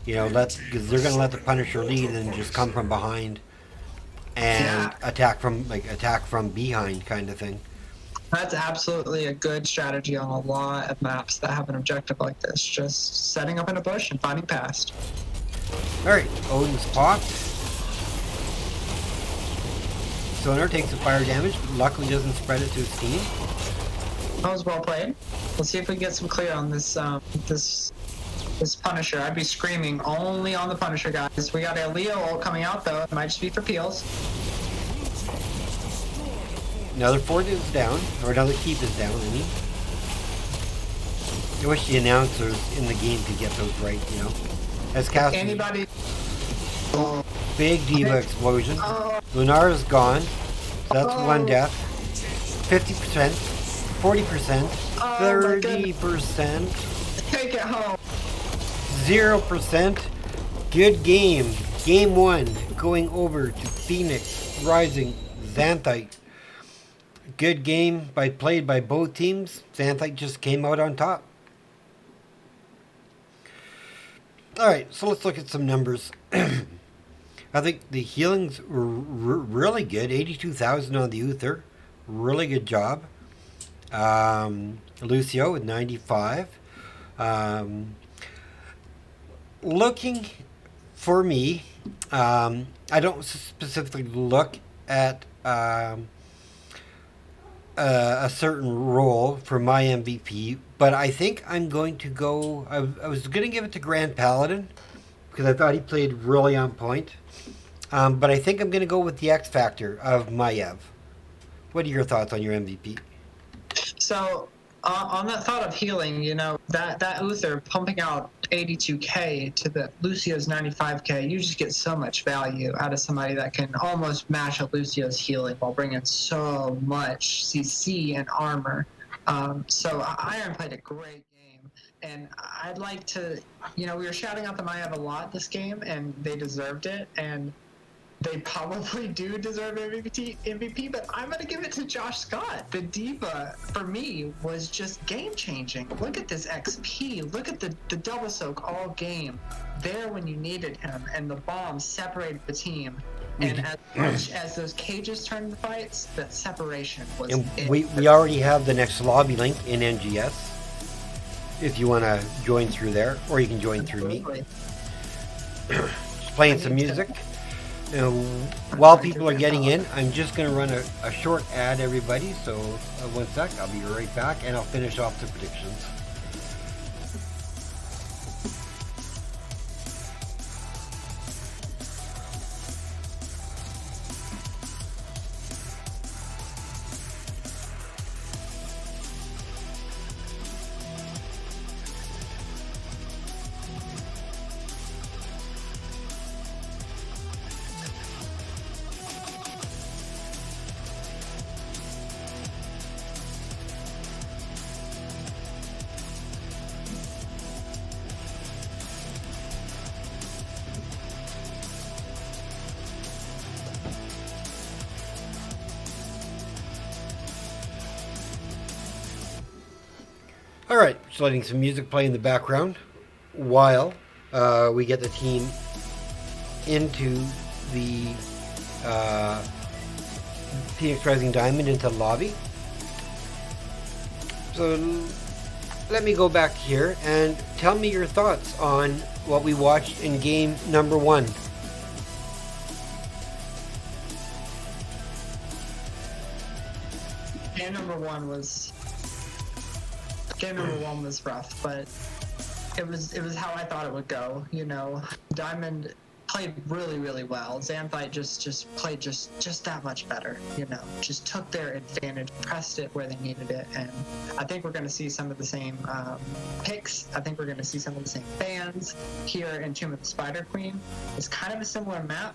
You know, because they're going to let the Punisher lead and just come from behind and attack from behind kind of thing. That's absolutely a good strategy on a lot of maps that have an objective like this. Just setting up in a bush and finding past. Alright, Odin's popped. Sonar takes the fire damage, but luckily doesn't spread it to his team. That was well played. Let's see if we can get some clear on this this Punisher. I'd be screaming only on the Punisher, guys. We got a Leo ult coming out, though. It might just be for peels. Another fort is down, or another keep is down, I mean. I wish the announcers in the game could get those right, you know. As cast Anybody? Big diva explosion. Lunara's gone. So that's one death. 50%, 40%, 30%. Take it home. 0%. Good game. Game 1 going over to Phoenix Rising Xanthite. Good game played by both teams. Xanthite just came out on top. Alright, so let's look at some numbers. I think the healings were really good. 82,000 on the Uther. Really good job. Lucio with 95. Looking for me, I don't specifically look at a certain role for my MVP, but I think I'm going to go. I was going to give it to Grand Paladin because I thought he played really on point. But I think I'm going to go with the X Factor of Maiev. What are your thoughts on your MVP? So, on that thought of healing, you know, that Uther pumping out 82k to the Lucio's 95k, you just get so much value out of somebody that can almost match a Lucio's healing while bringing so much CC and armor. So Iron played a great game, and I'd like to, you know, we were shouting out the Maiev a lot this game, and they deserved it, and they probably do deserve MVP, but I'm going to give it to Josh Scott. The diva, for me, was just game-changing. Look at this XP. Look at the double soak all game. There when you needed him, and the bomb separated the team. And as much as those cages turned the fights, that separation was it. We already have the next lobby link in NGS. If you want to join through there, or you can join through me. Just playing some music. While people are getting in, I'm just going to run a short ad, everybody. So, one sec, I'll be right back, and I'll finish off the predictions. Alright, just letting some music play in the background while we get the team into the Phoenix Rising Diamond into the lobby. So let me go back here and tell me your thoughts on what we watched in game number 1. Game number one was rough, but it was how I thought it would go. You know, Diamond played really, really well. Xanthite just played just that much better, you know, just took their advantage, pressed it where they needed it, and I think we're going to see some of the same picks. I think we're going to see some of the same fans here in Tomb of the Spider Queen. It's kind of a similar map.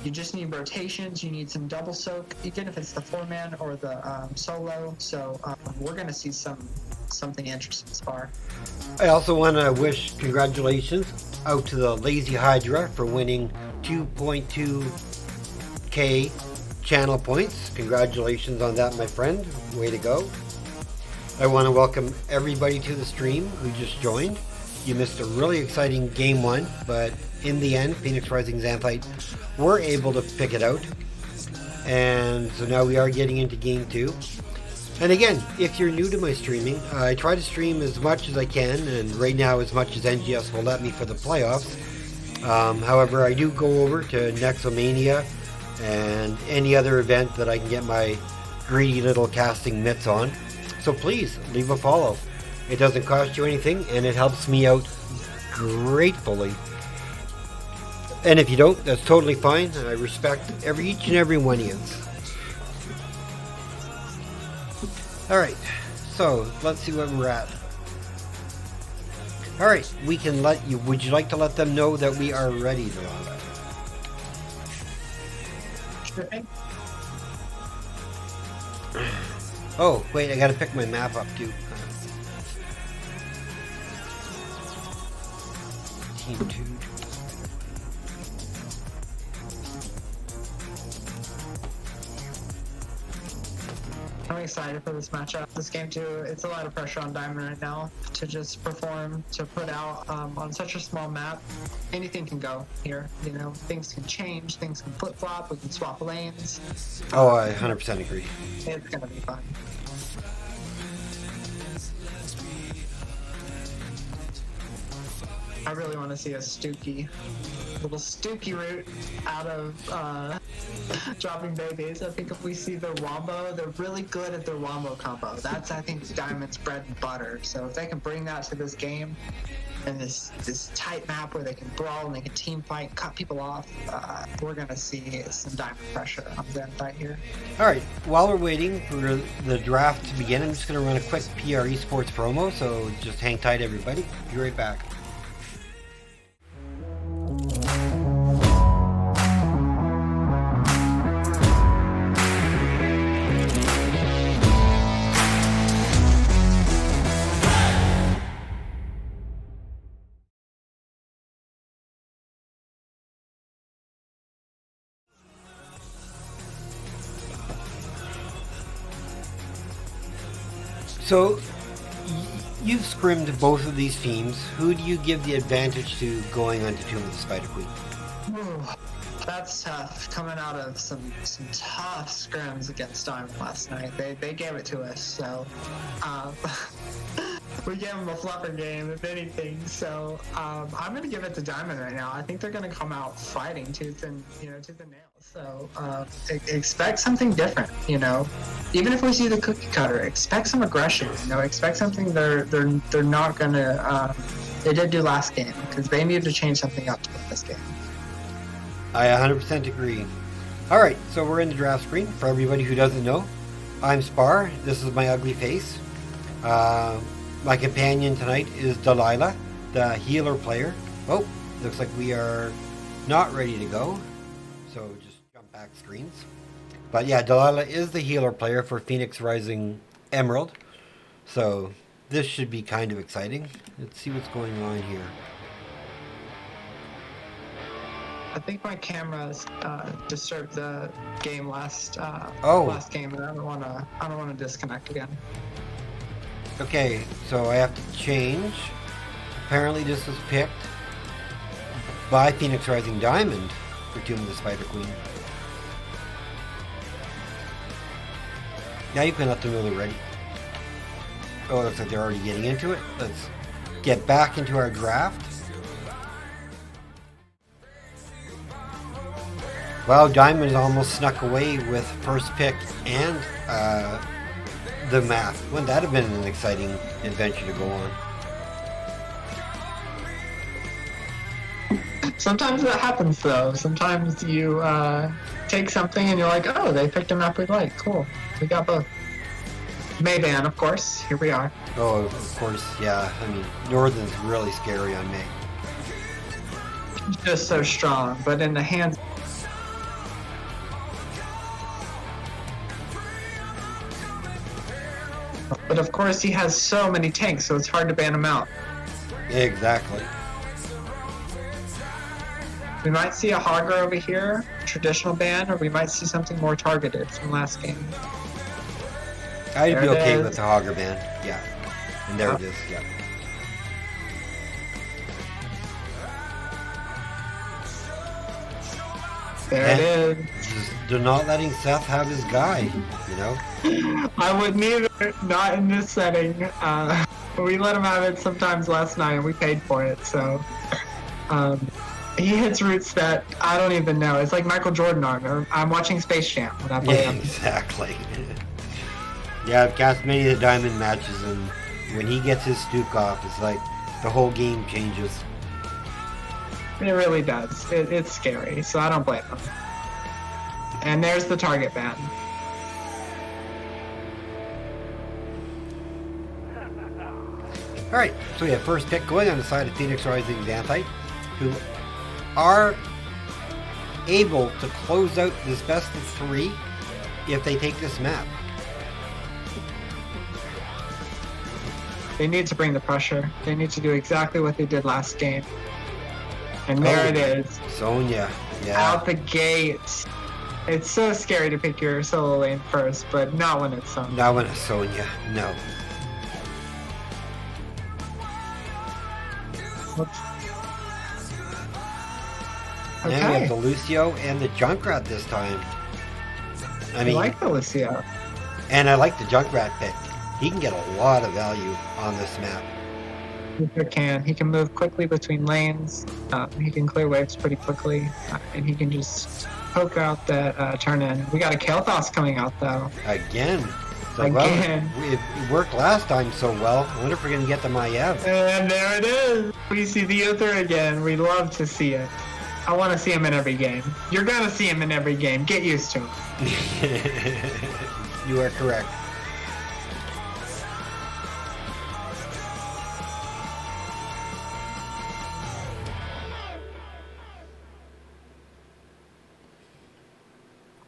You just need rotations, you need some double soak, even if it's the 4-man or the solo, so we're going to see something interesting this far. I also want to wish congratulations out to the Lazy Hydra for winning 2.2k channel points. Congratulations on that, my friend. Way to go. I want to welcome everybody to the stream who just joined. You missed a really exciting game 1, but in the end, Phoenix Rising Xanthite were able to pick it out. And so now we are getting into game 2. And again, if you're new to my streaming, I try to stream as much as I can, and right now as much as NGS will let me for the playoffs. However, I do go over to Nexomania and any other event that I can get my greedy little casting mitts on. So please, leave a follow. It doesn't cost you anything, and it helps me out gratefully. And if you don't, that's totally fine. I respect each and every one of you. Alright, so let's see where we're at. Alright, we can let you. Would you like to let them know that we are ready, Delana? Sure thing. Oh, wait, I gotta pick my map up too. Team 2. I'm excited for this matchup. This game too, it's a lot of pressure on Diamond right now to just perform, to put out on such a small map. Anything can go here, you know, things can change, things can flip-flop, we can swap lanes. Oh, I 100% agree. It's gonna be fun. I really want to see a little Stooky route out of dropping babies. I think if we see the Wombo, they're really good at their Wombo combo. That's, I think, Diamond's bread and butter. So if they can bring that to this game, and this tight map where they can brawl and they can team fight and cut people off, we're going to see some Diamond pressure on Xanthite here. Alright, while we're waiting for the draft to begin, I'm just going to run a quick PR Esports promo, so just hang tight, everybody. Be right back. So, you've scrimmed both of these teams. Who do you give the advantage to going on to Tomb of the Spider Queen? Ooh, that's tough. Coming out of some tough scrims against Diamond last night. They gave it to us, so we gave them a fluffer game, if anything. So I'm going to give it to Diamond right now. I think they're going to come out fighting tooth and nail. So expect something different, you know. Even if we see the cookie cutter, expect some aggression. You know, expect something they're not going to. They did do last game because they needed to change something up to win this game. I 100% agree. Alright, so we're in the draft screen. For everybody who doesn't know, I'm Spar. This is my ugly face. My companion tonight is Delilah, the healer player. Oh, looks like we are not ready to go. So just jump back screens. But yeah, Delilah is the healer player for Phoenix Rising Emerald. So this should be kind of exciting. Let's see what's going on here. I think my camera disturbed the game last game, and I don't want to disconnect again. Okay, so I have to change. Apparently, this was picked by Phoenix Rising Diamond for Tomb of the Spider Queen. Now you can let them know they're ready. Oh, it looks like they're already getting into it. Let's get back into our draft. Wow, Diamond almost snuck away with first pick and the map. Wouldn't that have been an exciting adventure to go on? Sometimes that happens though. Sometimes you take something and you're like, oh, they picked a map we like. Cool. We got both. Mayban, of course. Here we are. Oh, of course, yeah. I mean, Northern's really scary on May. Just so strong, but in the hands. But of course, he has so many tanks, so it's hard to ban him out. Exactly. We might see a Hogger over here, traditional ban, or we might see something more targeted from last game. I'd There be it okay is. with the Hogger ban. Yeah. And there it is, yeah. There it is. Just they're not letting Seth have his guy, you know? I wouldn't either, not in this setting. We let him have it sometimes last night, and we paid for it, so... he hits routes that I don't even know. It's like Michael Jordan arm. Or I'm watching Space Jam when I play Yeah, him. exactly. Yeah, I've cast many of the diamond matches, and when he gets his Stuke off, it's like the whole game changes. It really does. It's scary, so I don't blame him. And there's the target ban. Alright, so we have first pick going on the side of Phoenix Rising Xanthite, who are able to close out this best of 3 if they take this map. They need to bring the pressure. They need to do exactly what they did last game. And there it is. Sonya, yeah. Out the gate. It's so scary to pick your solo lane first, but not when it's Sonya. Not when it's Sonya, no. Whoops. And we Okay. have the Lucio and the Junkrat this time. I like the Lucio. And I like the Junkrat pick. He can get a lot of value on this map. He sure can. He can move quickly between lanes. He can clear waves pretty quickly. And he can just poke out that turn in. We got a Kael'thas coming out though. Again. So, Again. Well, it worked last time so well. I wonder if we're going to get the Maiev. And there it is. We see the Uther again. We love to see it. I want to see him in every game. You're going to see him in every game. Get used to him. You are correct.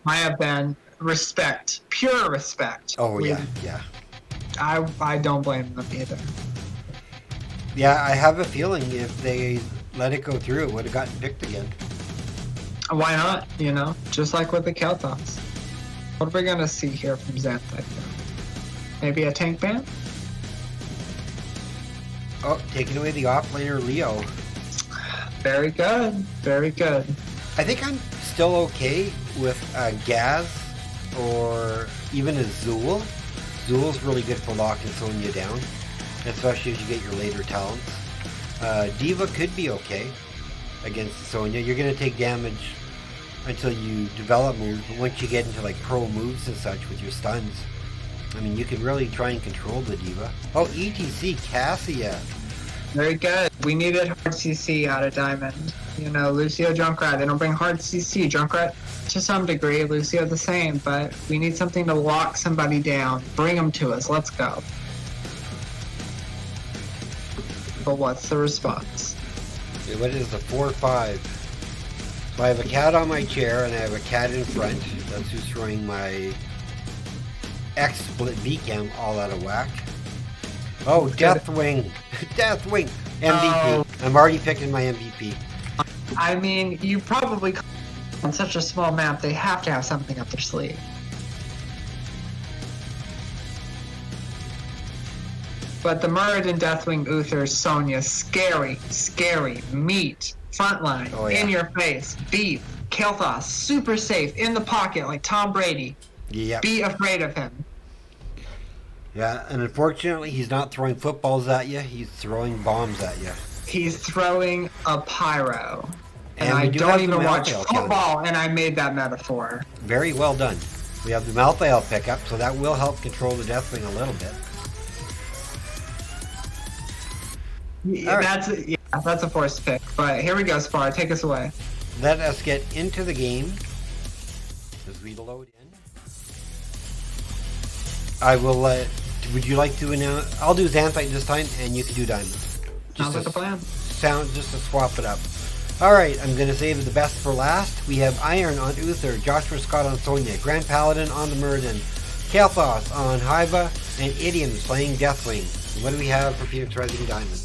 I have been respect, pure respect. Oh, yeah, yeah. I don't blame them either. Yeah, I have a feeling if they let it go through, it would have gotten picked again. Why not? You know, just like with the Kael'thas. What are we gonna see here from Xanthite? Maybe a tank ban? Oh, taking away the offlaner Leo. Very good. Very good. I think I'm still okay with Gaz or even a Zool. Zool's really good for locking Sonya down, especially as you get your later talents. Diva could be okay against Sonya. You're going to take damage until you develop moves, but once you get into like pro moves and such with your stuns, I mean, you can really try and control the Diva. Oh, ETC Cassia. Very good. We needed hard CC out of Diamond. You know, Lucio, Junkrat, they don't bring hard CC. Junkrat to some degree, Lucio the same, but we need something to lock somebody down. Bring them to us. Let's go. But what's the response? Okay, what is the 4-5? So I have a cat on my chair and I have a cat in front. That's who's throwing my X-split V-cam all out of whack. Oh, Deathwing! Deathwing! MVP. Oh. I'm already picking my MVP. I mean, you probably on such a small map, they have to have something up their sleeve. But the Muradin, Deathwing, Uther, Sonya, scary, scary, meat, frontline, Oh, yeah. in your face, beef, Kael'thas, super safe, in the pocket like Tom Brady. Yep. Be afraid of him. Yeah, and unfortunately, he's not throwing footballs at you. He's throwing bombs at you. He's throwing a pyro. And we I do don't have the even watch Malthael killing. football, and I made that metaphor. Very well done. We have the Malthael pickup, so that will help control the Deathwing a little bit. Yeah, All right. yeah, that's a forced pick. But here we go, Spar. Take us away. Let us get into the game as we load in. I will. Would you like to announce? I'll do Xanthite this time, and you can do Diamond. Sounds like a plan. Just to swap it up. All right, I'm going to save the best for last. We have Iron on Uther, Joshua Scott on Sonya, Grand Paladin on the Murden, Kael'thas on Hiva, and Idioms playing Deathwing. What do we have for Phoenix Rising Diamond?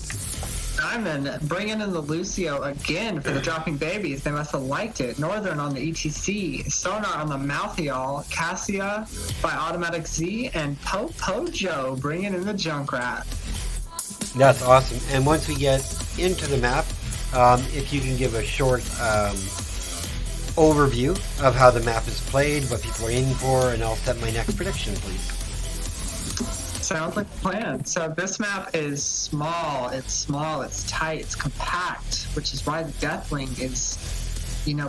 Diamond bringing in the Lucio again for the dropping babies. They must have liked it. Northern on the ETC, Sonar on the Malthael, Cassia by Automatic Z, and Pojo bringing in the Junkrat. That's awesome. And once we get into the map, if you can give a short overview of how the map is played, what people are aiming for, and I'll set my next prediction, please. Sounds like a plan. So this map is small, it's tight, it's compact, which is why the Deathwing is,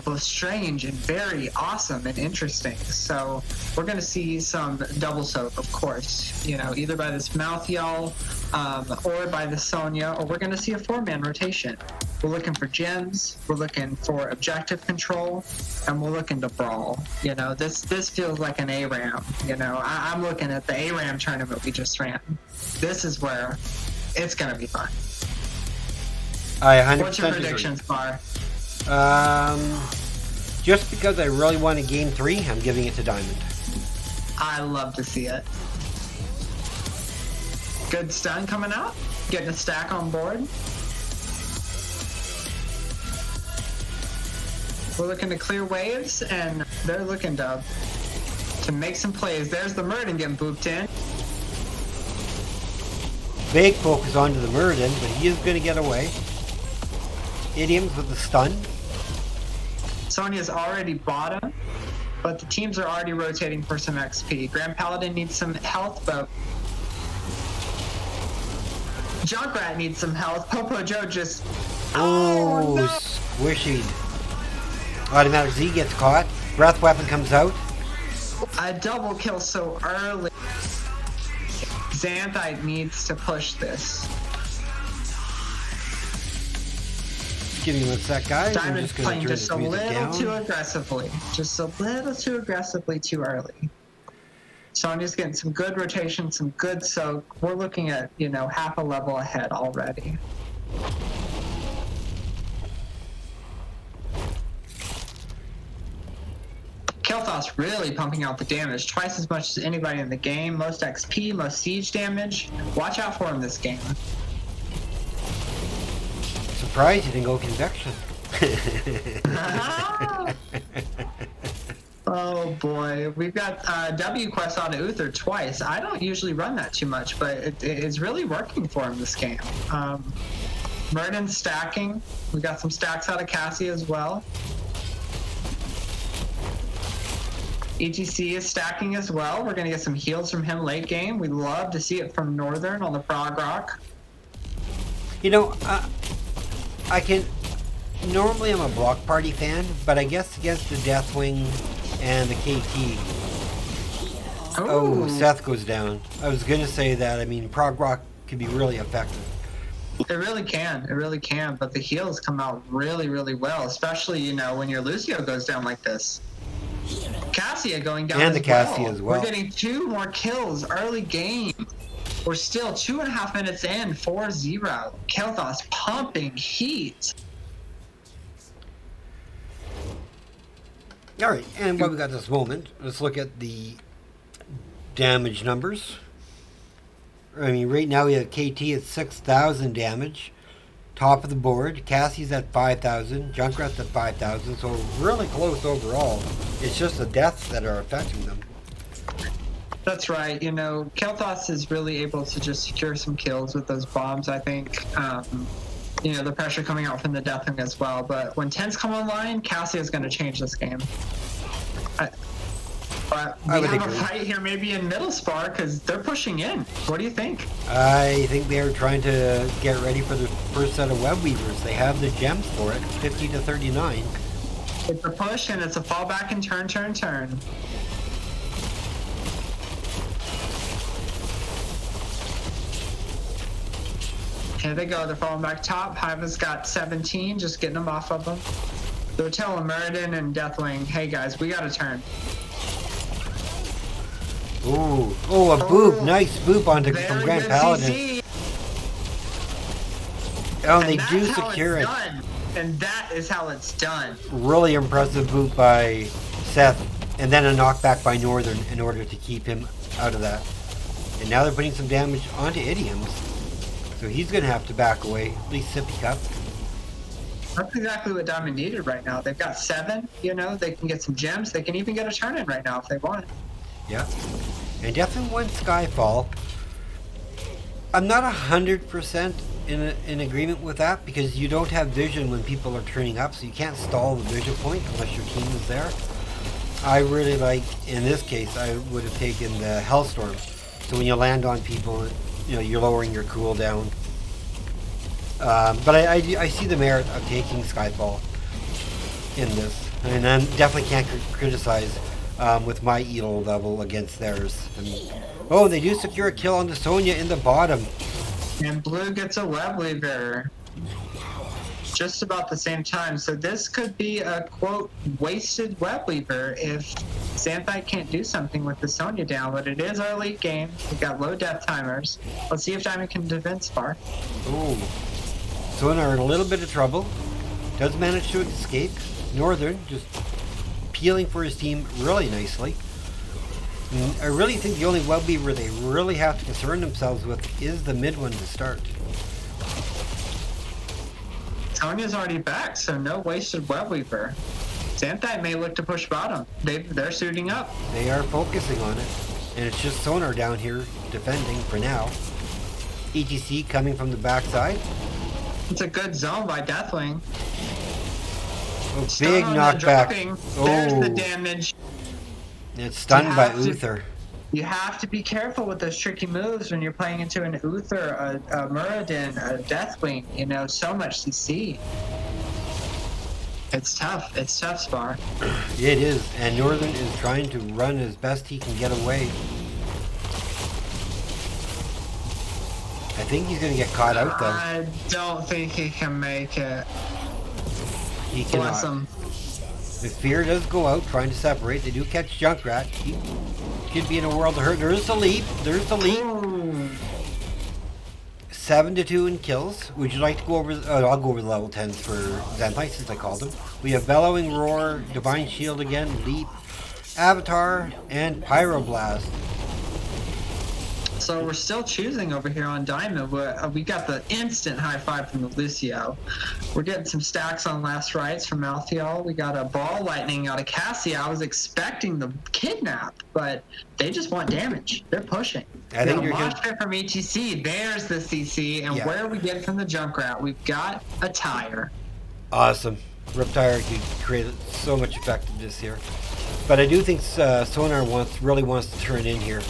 both strange and very awesome and interesting. So we're going to see some double soak, of course, either by this Malthael or by the Sonya, or we're going to see a 4-man rotation. We're looking for gems, we're looking for objective control, and we're looking to brawl. This feels like an ARAM. I'm looking at the ARAM tournament we just ran. This is where it's going to be fun. I 100% What's your predictions, Bar? Just because I really want a game 3, I'm giving it to Diamond. I love to see it. Good stun coming out. Getting a stack on board. We're looking to clear waves, and they're looking to make some plays. There's the Murden getting booped in. Big focus onto the Murden, but he is going to get away. Idioms with the stun. Sonya's already bottom, but the teams are already rotating for some XP. Grand Paladin needs some health, but Junkrat needs some health. Popo Joe just... Oh, no. Squishy. Automatic Z gets caught. Breath weapon comes out. A double kill so early. Xanthite needs to push this. Give me one sec, guys. Diamond's playing just a little too aggressively. Too early. Sonya's getting some good rotation, some good soak. We're looking at, half a level ahead already. Kael'thas really pumping out the damage, twice as much as anybody in the game. Most XP, most siege damage. Watch out for him this game. Surprised you didn't go convection. Oh boy, we've got W quest on Uther twice. I don't usually run that too much, but it's really working for him this game. Murden's stacking. We got some stacks out of Cassie as well. ETC is stacking as well. We're going to get some heals from him late game. We love to see it from Northern on the Frog Rock. Normally I'm a Block Party fan, but I guess against the Deathwing and the KT. Ooh. Oh, Seth goes down. I was going to say that. Prog Rock can be really effective. It really can. But the heals come out really, really well, especially, when your Lucio goes down like this. Cassia going down and the Cassia as well. We're getting 2 more kills early game. We're still 2.5 minutes in, 4-0. Kael'thas pumping heat. All right, and while we got this moment, let's look at the damage numbers. Right now we have KT at 6,000 damage. Top of the board. Cassie's at 5,000. Junkrat's at 5,000. So really close overall. It's just the deaths that are affecting them. That's right. Kael'thas is really able to just secure some kills with those bombs, I think. The pressure coming out from the Deathwing as well. But when 10s come online, Cassia is going to change this game. But we have a fight here maybe in middle Spar because they're pushing in. What do you think? I think they're trying to get ready for the first set of web weavers. They have the gems for it, 50 to 39. It's a push and it's a fallback and turn. Here they go. They're falling back top. Hyva's got 17, just getting them off of them. They're telling Muradin and Deathwing, hey guys, we got to turn. Ooh. Oh, a boop. Nice boop onto from Very Grand good Paladin. CC. Oh, and they And do that's how secure it's it. done. And that is how it's done. Really impressive boop by Seth. And then a knockback by Northern in order to keep him out of that. And now they're putting some damage onto Idioms. So he's going to have to back away. At least Sippy Cup. That's exactly what Diamond needed right now. They've got 7, you know, they can get some gems. They can even get a turn in right now if they want. Yeah. And definitely one Skyfall. I'm not 100% in agreement with that because you don't have vision when people are turning up, so you can't stall the vision point unless your team is there. I really like, in this case, I would have taken the Hellstorm. So when you land on people, you know, you're lowering your cooldown. But I see the merit of taking Skyfall in this. And I definitely can't criticize with my elo level against theirs. Oh, they do secure a kill on the Sonya in the bottom. And blue gets a web weaver. Just about the same time. So this could be a, quote, wasted web weaver if Xanthite can't do something with the Sonya down. But it is our late game. We've got low death timers. Let's see if Diamond can defend Spar. Ooh. Sonya are in a little bit of trouble. Does manage to escape. Northern just peeling for his team really nicely. And I really think the only web weaver they really have to concern themselves with is the mid one to start. Sonya's already back, so no wasted web weaver. Xanthite may look to push bottom. They're suiting up. They are focusing on it. And it's just Sonar down here defending for now. ETC coming from the backside. It's a good zone by Deathwing. Oh, Stun big on the knockback. dropping. There's the Oh, damage. it's stunned by have to- Uther. You have to be careful with those tricky moves when you're playing into an Uther, a Muradin, a Deathwing. You know, so much CC. It's tough. It's tough, Spar. It is, and Northern is trying to run as best he can get away. I think he's going to get caught out, though. I don't think he can make it. He Bless cannot. him. The Fear does go out, trying to separate. They do catch Junkrat. He could be in a world of hurt. There's the leap. There's the leap. Ooh. 7-2 in kills. Would you like to go over? I'll go over the level 10s for Xanthite since I called them. We have Bellowing Roar, Divine Shield again, Leap, Avatar, and Pyroblast. So we're still choosing over here on Diamond. We got the instant high five from the Lucio. We're getting some stacks on last rights from Malthiel. We got a ball lightning out of Cassia. I was expecting the kidnap, but they just want damage. They're pushing. I think We you're got a good. mosh pit from ETC. There's the CC. And Yeah. where we get from the Junkrat, we've got a tire. Awesome. Riptire could create so much effectiveness here. But I do think Sonar really wants to turn in here.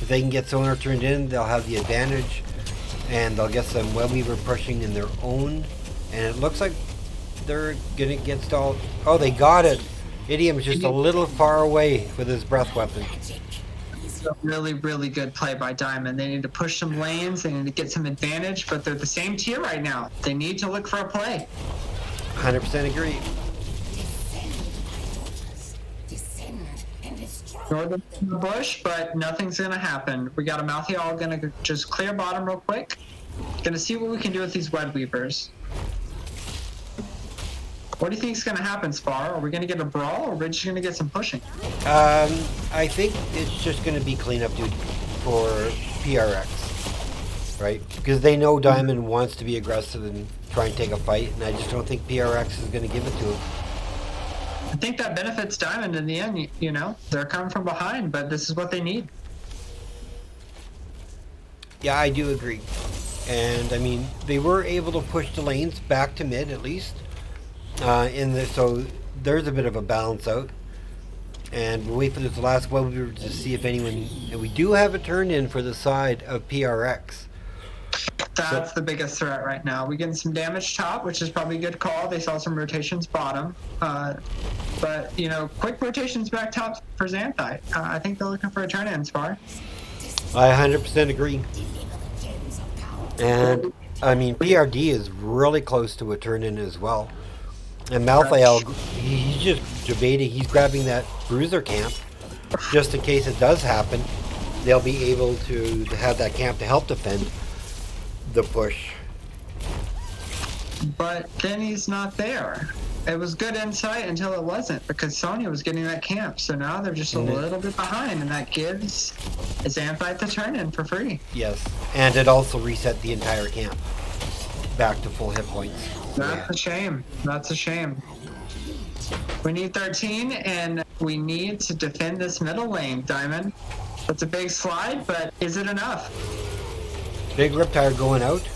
If they can get Sonar turned in, they'll have the advantage. And they'll get some Webweaver pushing in their own. And it looks like they're going to get stalled. Oh, they got it. Idiom's just a little far away with his breath weapon. It's a really, really good play by Diamond. They need to push some lanes. They need to get some advantage. But they're the same tier right now. They need to look for a play. 100% agree. Northern bush, but nothing's gonna happen. We got a Mouthy all gonna just clear bottom real quick. Gonna see what we can do with these Web Weavers. What do you think is gonna happen, Spar? Are we gonna get a brawl, or are we just gonna get some pushing? I think it's just going to be cleanup duty for PRX, right? Because they know Diamond wants to be aggressive and try and take a fight, and I just don't think PRX is going to give it to him. I think that benefits Diamond in the end. You know, they're coming from behind, but this is what they need. Yeah, I do agree. And I mean, they were able to push the lanes back to mid at least. So there's a bit of a balance out. And we'll wait for this last web to see if anyone. And we do have a turn in for the side of PRX. That's the biggest threat right now. We getting some damage top, which is probably a good call. They saw some rotations bottom. But, you know, quick rotations back top for Xanthite. I think they're looking for a turn in, Spar. I 100% agree. And I mean, PRD is really close to a turn-in as well. And Malthael, he's just debating. He's grabbing that bruiser camp just in case it does happen. They'll be able to have that camp to help defend the push. But then he's not there. It was good insight until it wasn't, because Sonya was getting that camp. So now they're just a little bit behind, and that gives Xanthite the turn-in for free. Yes, and it also reset the entire camp back to full hit points. That's a shame. That's a shame. We need 13, and we need to defend this middle lane, Diamond. That's a big slide, but is it enough? Big Riptide going out.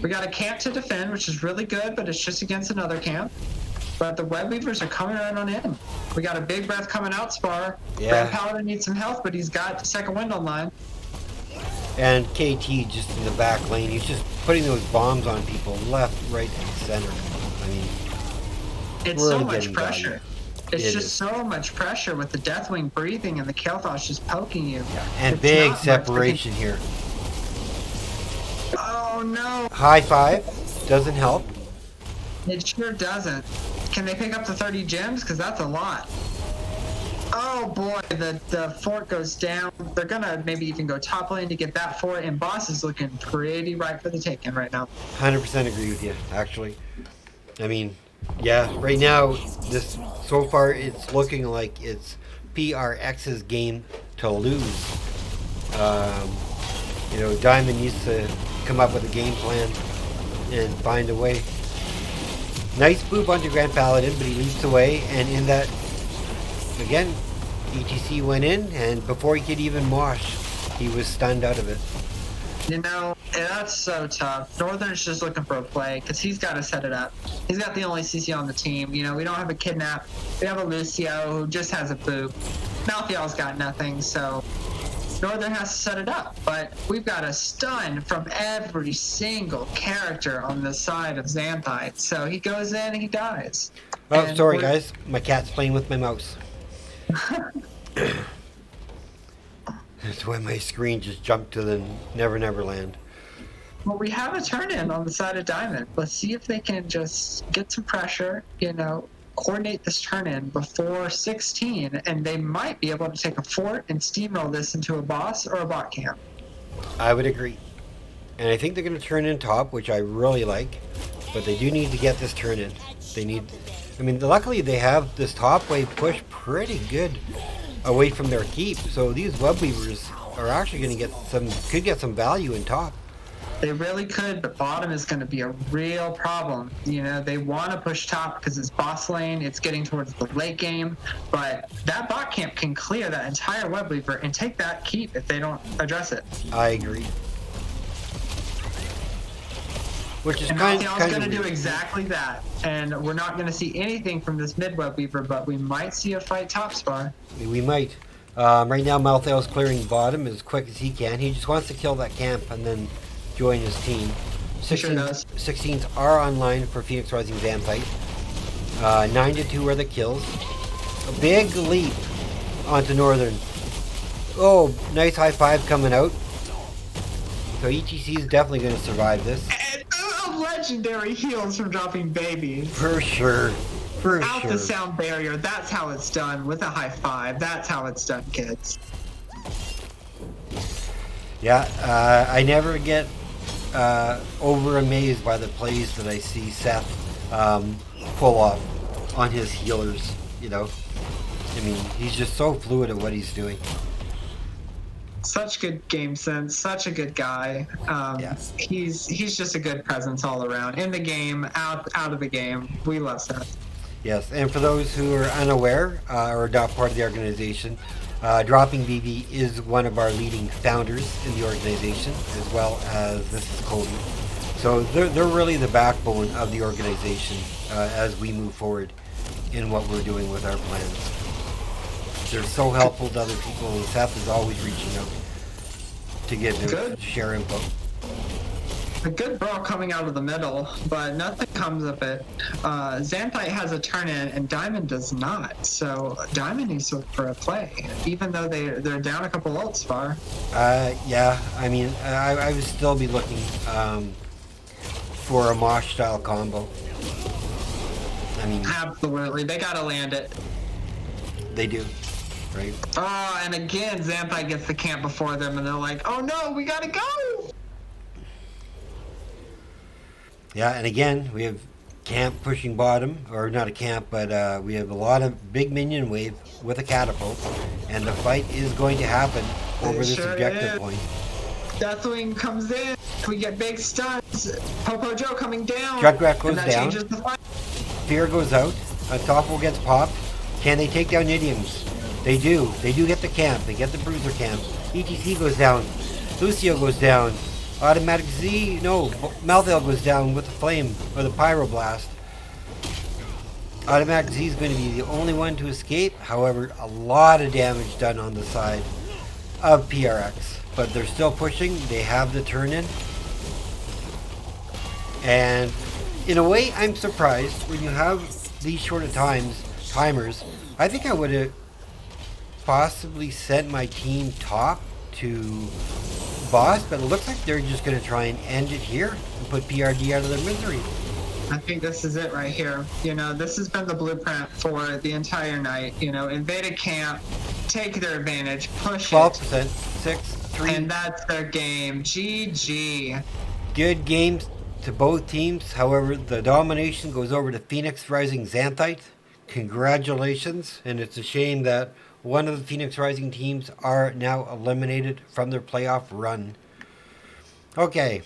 We got a camp to defend, which is really good, but it's just against another camp. But the Web Weavers are coming right on in. We got a big breath coming out, Spar. Yeah. Grand Paladin needs some health, but he's got the second wind online. And KT just in the back lane. He's just putting those bombs on people left, right, and center. I mean, it's really so much getting pressure. value. It's It just is. so much pressure with the Deathwing breathing and the Kael'thas just poking you. And It's big not much. separation here. Oh no, High five doesn't help. it sure doesn't. Can they pick up the 30 gems? Because that's a lot. Oh boy, the fort goes down. They're gonna maybe even go top lane to get that fort, and boss is looking pretty ripe for the taking right now. 100% agree with you, actually. I mean, yeah, right now, this so far it's looking like it's PRX's game to lose. You know, Diamond needs to come up with a game plan and find a way. Nice boop onto Grand Paladin, but he leaps away, and in that, again, ETC went in, and before he could even mosh, he was stunned out of it. You know, that's so tough. Northern's just looking for a play because he's got to set it up. He's got the only CC on the team. You know, we don't have a Kidnap. We have a Lucio who just has a boop. Malthael's got nothing, so Northern has to set it up. But we've got a stun from every single character on the side of Xanthite. So he goes in and he dies. Oh, And sorry we're- guys, my cat's playing with my mouse. That's why my screen just jumped to the Never Never Land. Well, we have a turn-in on the side of Diamond. Let's see if they can just get some pressure, you know, coordinate this turn-in before 16, and they might be able to take a fort and steamroll this into a boss or a bot camp. I would agree. And I think they're going to turn in top, which I really like. But they do need to get this turn in. They need... I mean, luckily they have this top wave push pretty good away from their keep. So these web weavers are actually going to get some... could get some value in top. They really could, but bottom is going to be a real problem. You know, they want to push top because it's boss lane, it's getting towards the late game, but that bot camp can clear that entire web weaver and take that keep if they don't address it. I agree. Which is And kind Malthael's of going to do weird. exactly that, and we're not going to see anything from this mid web weaver, but we might see a fight top Spar. We might. Right now, Malthael's clearing bottom as quick as he can. He just wants to kill that camp and then join his team. He sure does. 16s are online for Phoenix Rising Xanthite. 9-2 are the kills. A big leap onto Northern. Oh, nice high five coming out. So ETC is definitely going to survive this. And legendary heals from dropping babies. For sure. For Out sure. the sound barrier, that's how it's done, with a high five. That's how it's done, kids. Yeah, I never get over amazed by the plays that I see Seth pull off on his healers, you know. I mean, he's just so fluid at what he's doing. Such good game sense, such a good guy. Yeah. He's just a good presence all around. In the game, out of the game. We love Seth. Yes, and for those who are unaware or not part of the organization, Dropping BB is one of our leading founders in the organization, as well as this is Cody. So they're really the backbone of the organization as we move forward in what we're doing with our plans. They're so helpful to other people, and Seth is always reaching out to give their Good. share info. A good brawl coming out of the middle, but nothing comes of it. Xanthite has a turn in, and Diamond does not. So Diamond needs to look for a play, even though they're down a couple ults far. Yeah, I mean, I would still be looking for a Mosh style combo. I mean, Absolutely, they gotta land it. they do, right? Oh, and again, Xanthite gets the camp before them, and they're like, "Oh no, we gotta go!" Yeah, and again, we have camp pushing bottom, or not a camp, but we have a lot of big minion wave with a catapult, and the fight is going to happen over this sure objective is. point. Deathwing comes in. We get big stuns. Popo Joe coming down. Junkrat goes and that down. changes the fight. Fear goes out. Unstoppable gets popped. Can they take down Idioms? They do. They do get the camp. They get the bruiser camp. ETC goes down. Lucio goes down. Automatic Z, no, Malthel goes down with the flame, or the pyroblast. Automatic Z is going to be the only one to escape. However, a lot of damage done on the side of PRX. But they're still pushing. They have the turn in. And in a way, I'm surprised when you have these short of timers. I think I would have possibly sent my team top to boss, but it looks like they're just going to try and end it here and put PRD out of their misery. I think this is it right here. You know, this has been the blueprint for the entire night. You know, invade a camp, take their advantage, push 12%, it. 6, 3. And that's their game. GG. Good games to both teams. However, the domination goes over to Phoenix Rising Xanthite. Congratulations. And it's a shame that one of the Phoenix Rising teams are now eliminated from their playoff run. Okay.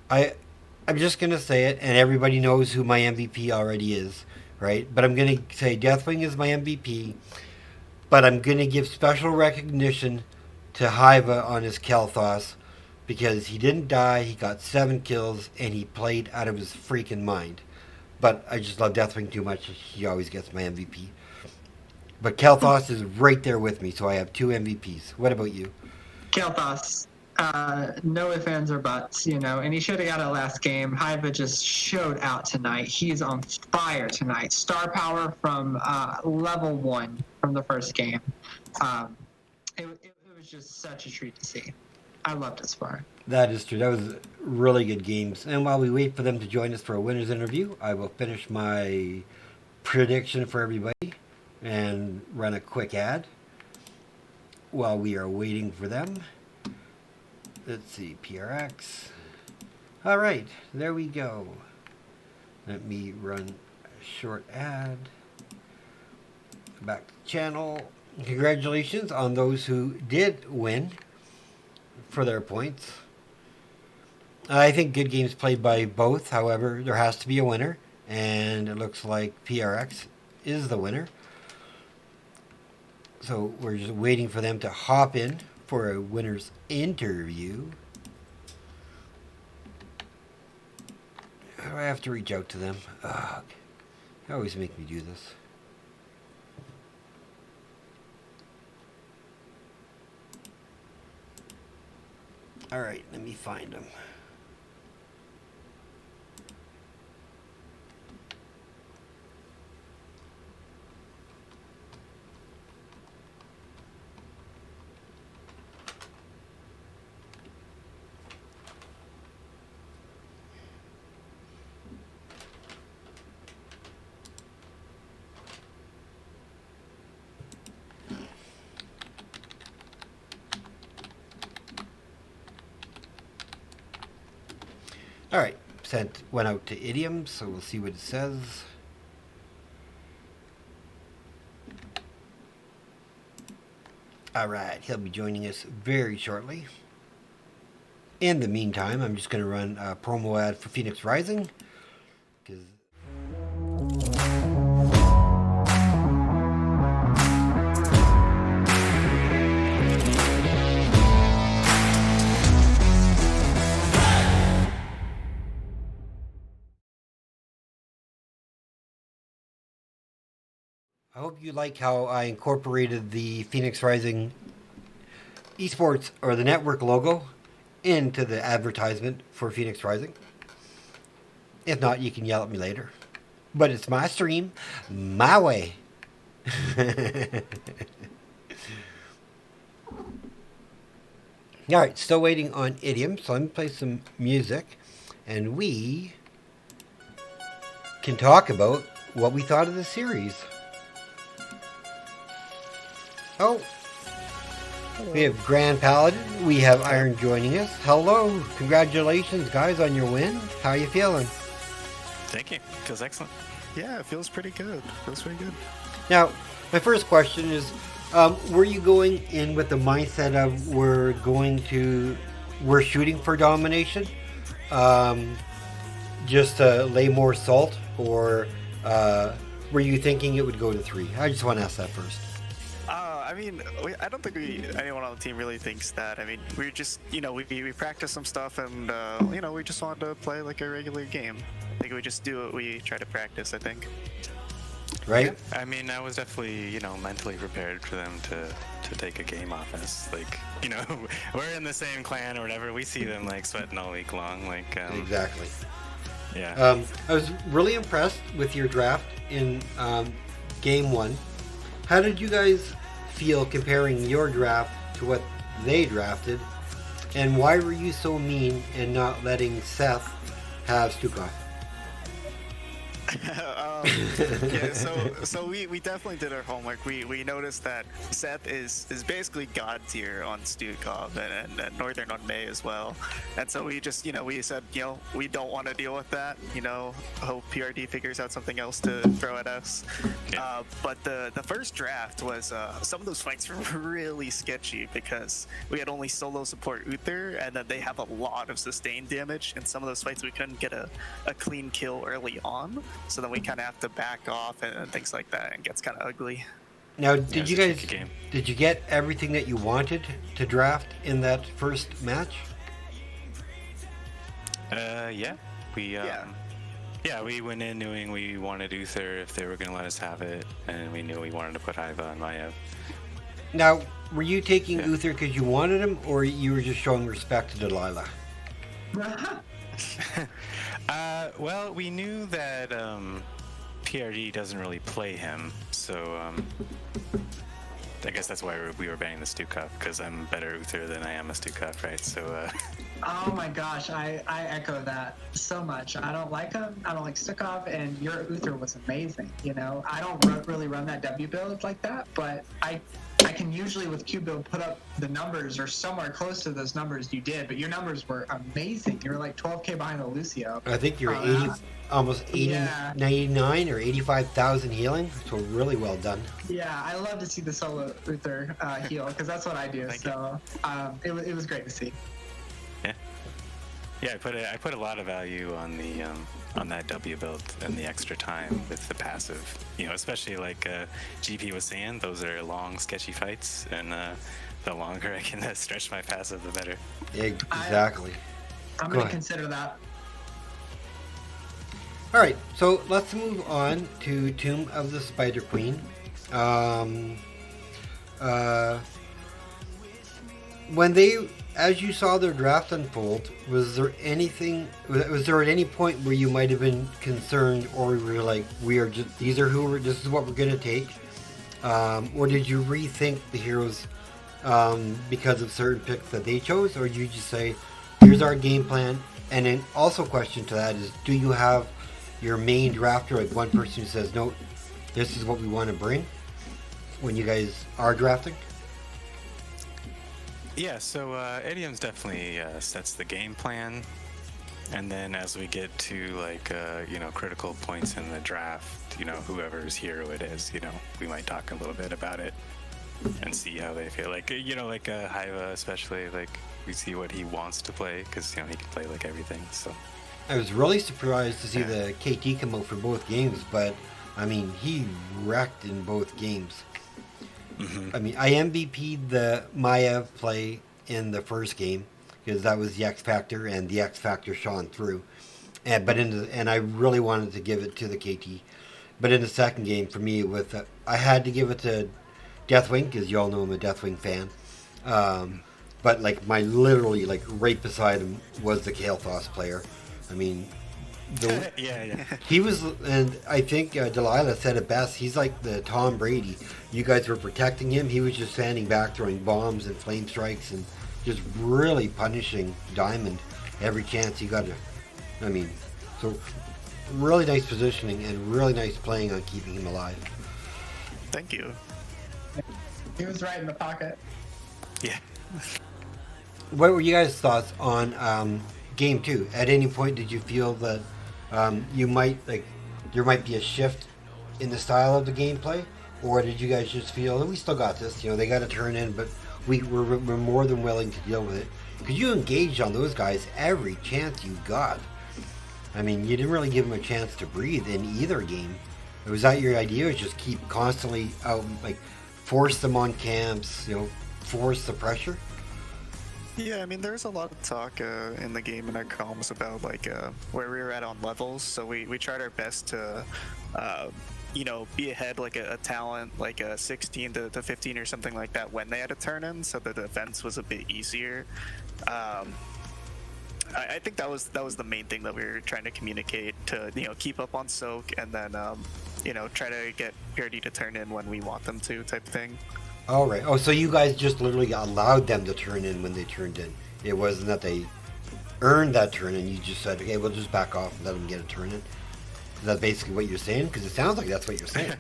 I'm just going to say it, and everybody knows who my MVP already is, right? But I'm going to say Deathwing is my MVP, but I'm going to give special recognition to Hiva on his Kel'Thas because he didn't die, he got 7 kills, and he played out of his freaking mind. But I just love Deathwing too much. He always gets my MVP. But Kel'Thas is right there with me, so I have 2 MVPs. What about you? Kel'Thas. No ifs, ands, or buts, you know, and he should have got it last game. Hiva just showed out tonight. He's on fire tonight. Star power from level 1 from the first game. It was just such a treat to see. I loved his fire. That is true. That was really good games. And while we wait for them to join us for a winner's interview, I will finish my prediction for everybody and run a quick ad while we are waiting for them. Let's see, PRX. All right, there we go. Let me run a short ad. Back to the channel. Congratulations on those who did win for their points. I think good games played by both. However, there has to be a winner, and it looks like PRX is the winner. So we're just waiting for them to hop in for a winner's interview. I have to reach out to them. Ugh, they always make me do this. All right, let me find them. All right, went out to Idioms, so we'll see what it says. All right, he'll be joining us very shortly. In the meantime, I'm just going to run a promo ad for Phoenix Rising. Because I hope you like how I incorporated the Phoenix Rising esports or the network logo into the advertisement for Phoenix Rising. If not, you can yell at me later. But it's my stream, my way. All right, still waiting on Idiom, so I'm going to play some music, and we can talk about what we thought of the series. Oh, we have Grand Paladin, we have Iron joining us. Hello, congratulations guys on your win. How are you feeling? Thank you. Feels excellent. Yeah, it feels pretty good. Feels pretty good. Now, my first question is, were you going in with the mindset of we're shooting for domination, just to lay more salt, or were you thinking it would go to 3? I just want to ask that first. I mean, I don't think anyone on the team really thinks that. I mean, we just, we practiced some stuff, and we just wanted to play like a regular game. I think we just do what we try to practice, I think. Right? Yeah. I mean, I was definitely, mentally prepared for them to take a game off us. Like, we're in the same clan or whatever. We see them like sweating all week long. Like, Exactly. Yeah. I was really impressed with your draft in game 1. How did you guys feel comparing your draft to what they drafted? And why were you so mean and not letting Seth have Stukov? So we definitely did our homework. We noticed that Seth is basically god tier on Stukov and Northern on May as well. And so we just we said we don't want to deal with that. Hope PRD figures out something else to throw at us. Yeah. But the first draft was some of those fights were really sketchy because we had only solo support Uther, and then they have a lot of sustained damage. And some of those fights we couldn't get a clean kill early on. So then we kind of have to back off and things like that, and it gets kind of ugly. Now, did you guys game. did you get everything that you wanted to draft in that first match? Yeah. We went in knowing we wanted Uther if they were going to let us have it, and we knew we wanted to put Iva on Maiev. Now, were you taking Yeah. Uther because you wanted him, or you were just showing respect to Delilah? Well, we knew that PRD doesn't really play him, so I guess that's why we were banning the Stukov, because I'm better Uther than I am a Stukov, right? So. Oh my gosh, I echo that so much. I don't like him. I don't like Stukov, and your Uther was amazing. I don't really run that W build like that, but I can usually with Q build put up the numbers or somewhere close to those numbers you did. But your numbers were amazing. You were like 12K behind the Lucio. I think you're 80, almost 80, Yeah. 99 or 85,000 healing. So really well done. Yeah, I love to see the solo Uther heal because that's what I do. Thank So it was great to see. Yeah, I put a lot of value on the on that W build and the extra time with the passive. Especially like GP was saying, those are long, sketchy fights, and the longer I can stretch my passive, the better. Exactly. I'm Go going to ahead. consider that. All right, so let's move on to Tomb of the Spider Queen. As you saw their draft unfold, was there at any point where you might have been concerned, or were you like, this is what we're gonna take, or did you rethink the heroes because of certain picks that they chose, or did you just say, here's our game plan? And then also question to that is, do you have your main drafter, like one person who says, no, this is what we want to bring when you guys are drafting? Yeah, so Idiom's definitely sets the game plan, and then as we get to critical points in the draft, whoever's hero it is, we might talk a little bit about it and see how they feel. Like Haiva especially, we see what he wants to play because he can play like everything. So I was really surprised to see the KT come out for both games, but I mean, he wrecked in both games. Mm-hmm. I mean, I MVP'd the Maiev play in the first game because that was the X Factor, and the X Factor shone through. And I really wanted to give it to the KT, but in the second game, for me, I had to give it to Deathwing because you all know I'm a Deathwing fan. but like my literally like right beside him was the Kael'thas player. I mean, Yeah. he was, and I think Delilah said it best. He's like the Tom Brady. You guys were protecting him. He was just standing back, throwing bombs and flame strikes, and just really punishing Diamond every chance he got. I mean, so really nice positioning and really nice playing on keeping him alive. Thank you. He was right in the pocket. Yeah. What were you guys' thoughts on game 2? At any point, did you feel that you might like there might be a shift in the style of the gameplay, or did you guys just feel we still got this? You know, they got to turn in, but we're more than willing to deal with it because you engaged on those guys every chance you got. I mean, you didn't really give them a chance to breathe in either game. Was that your idea? Was just keep constantly out, like force them on camps, you know, force the pressure? Yeah, I mean, there's a lot of talk in the game in our comms about like where we were at on levels. So we tried our best to, be ahead like a talent like a 16 to 15 or something like that when they had a turn in, so the defense was a bit easier. I think that was the main thing that we were trying to communicate to keep up on soak and then try to get Purity to turn in when we want them to type thing. All right. Oh, so you guys just literally allowed them to turn in when they turned in. It wasn't that they earned that turn in. You just said, okay, we'll just back off and let them get a turn in. Is that basically what you're saying? Because it sounds like that's what you're saying.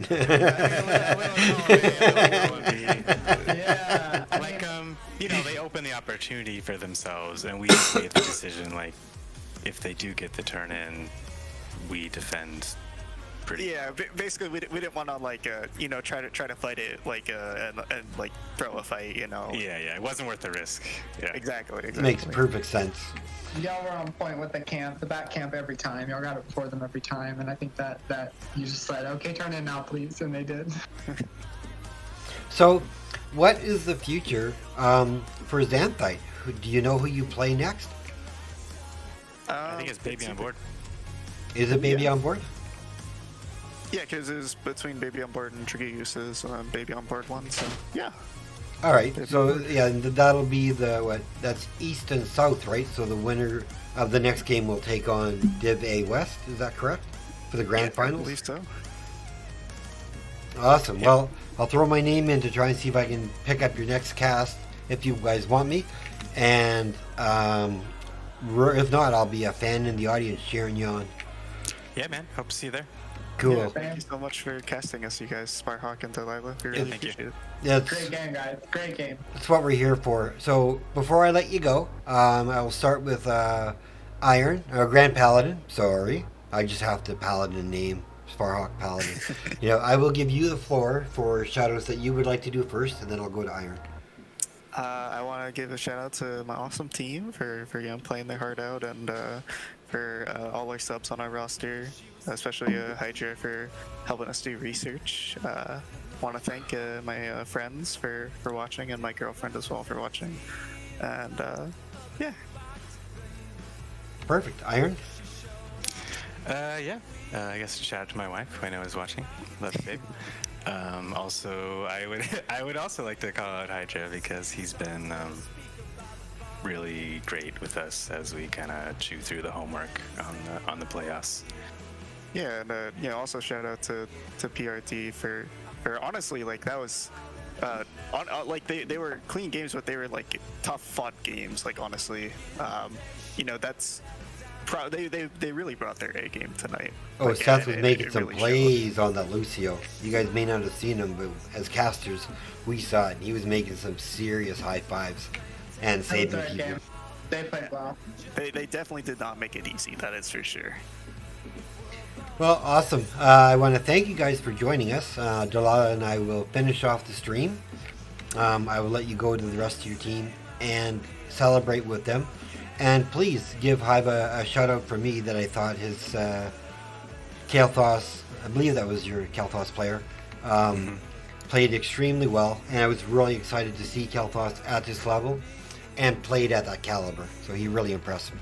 Yeah. Like, they open the opportunity for themselves, and we just made the decision, like, if they do get the turn in, we defend pretty. Yeah, basically we didn't want to like try to fight it like and like throw a fight, Yeah, it wasn't worth the risk. Yeah, Exactly. Makes perfect sense. Y'all were on point with the back camp every time. Y'all got it before them every time, and I think that you just said, okay, turn in now, please, and they did. So, what is the future for Xanthite? Do you know who you play next? I think it's Baby on board. Is it Baby on board? Yeah, because it's between Baby on board and Trigiuses Baby on board one. So yeah. All right. So yeah, that'll be that's East and South, right? So the winner of the next game will take on Div A West. Is that correct for the grand finals? I believe so. Awesome. Yeah. Well, I'll throw my name in to try and see if I can pick up your next cast if you guys want me, and if not, I'll be a fan in the audience cheering you on. Yeah, man. Hope to see you there. Cool. Yeah, thank you so much for casting us, you guys, Sparhawk and Delilah. We really appreciate it. That's, Great game, guys. Great game. That's what we're here for. So before I let you go, I will start with Iron, or Grand Paladin. Sorry, I just have to Paladin name. Sparhawk Paladin. I will give you the floor for shadows that you would like to do first, and then I'll go to Iron. I want to give a shout out to my awesome team for playing their heart out, and for all our subs on our roster, especially Hydra for helping us do research. Want to thank my friends for watching, and my girlfriend as well for watching. And yeah. Perfect. Iron? Yeah. I guess a shout out to my wife, who I know is watching. Love you, babe. Also, I would also like to call out Hydra because he's been really great with us as we kind of chew through the homework on the playoffs. Yeah, and also shout out to PRT for honestly, like, that was like they were clean games, but they were like tough fought games. Like, honestly, that's. They really brought their A game tonight. Oh, like, Seth was making some really plays on that Lucio. You guys may not have seen him, but as casters, we saw it. He was making some serious high fives and saving people. Game. They played well. They definitely did not make it easy. That is for sure. Well, awesome. I want to thank you guys for joining us. Delilah and I will finish off the stream. I will let you go to the rest of your team and celebrate with them. And please give Haiba a shout out for me that I thought his Kael'thas, I believe that was your Kael'thas player, played extremely well. And I was really excited to see Kael'thas at this level and played at that caliber. So he really impressed me.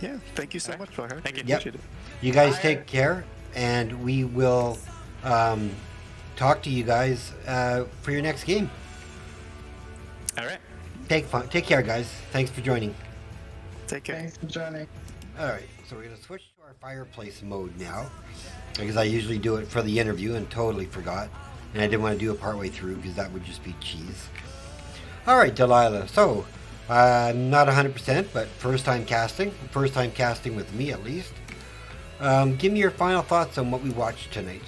Yeah, thank you so much, Blackheart. Thank you. Appreciate it. You guys take care, and we will talk to you guys for your next game. All right. Take care, guys. Thanks for joining. Take care. Thanks for joining. All right, so we're going to switch to our fireplace mode now, because I usually do it for the interview and totally forgot. And I didn't want to do it partway through because that would just be cheese. All right, Delilah. So, not 100%, but first time casting with me at least. Give me your final thoughts on what we watched tonight.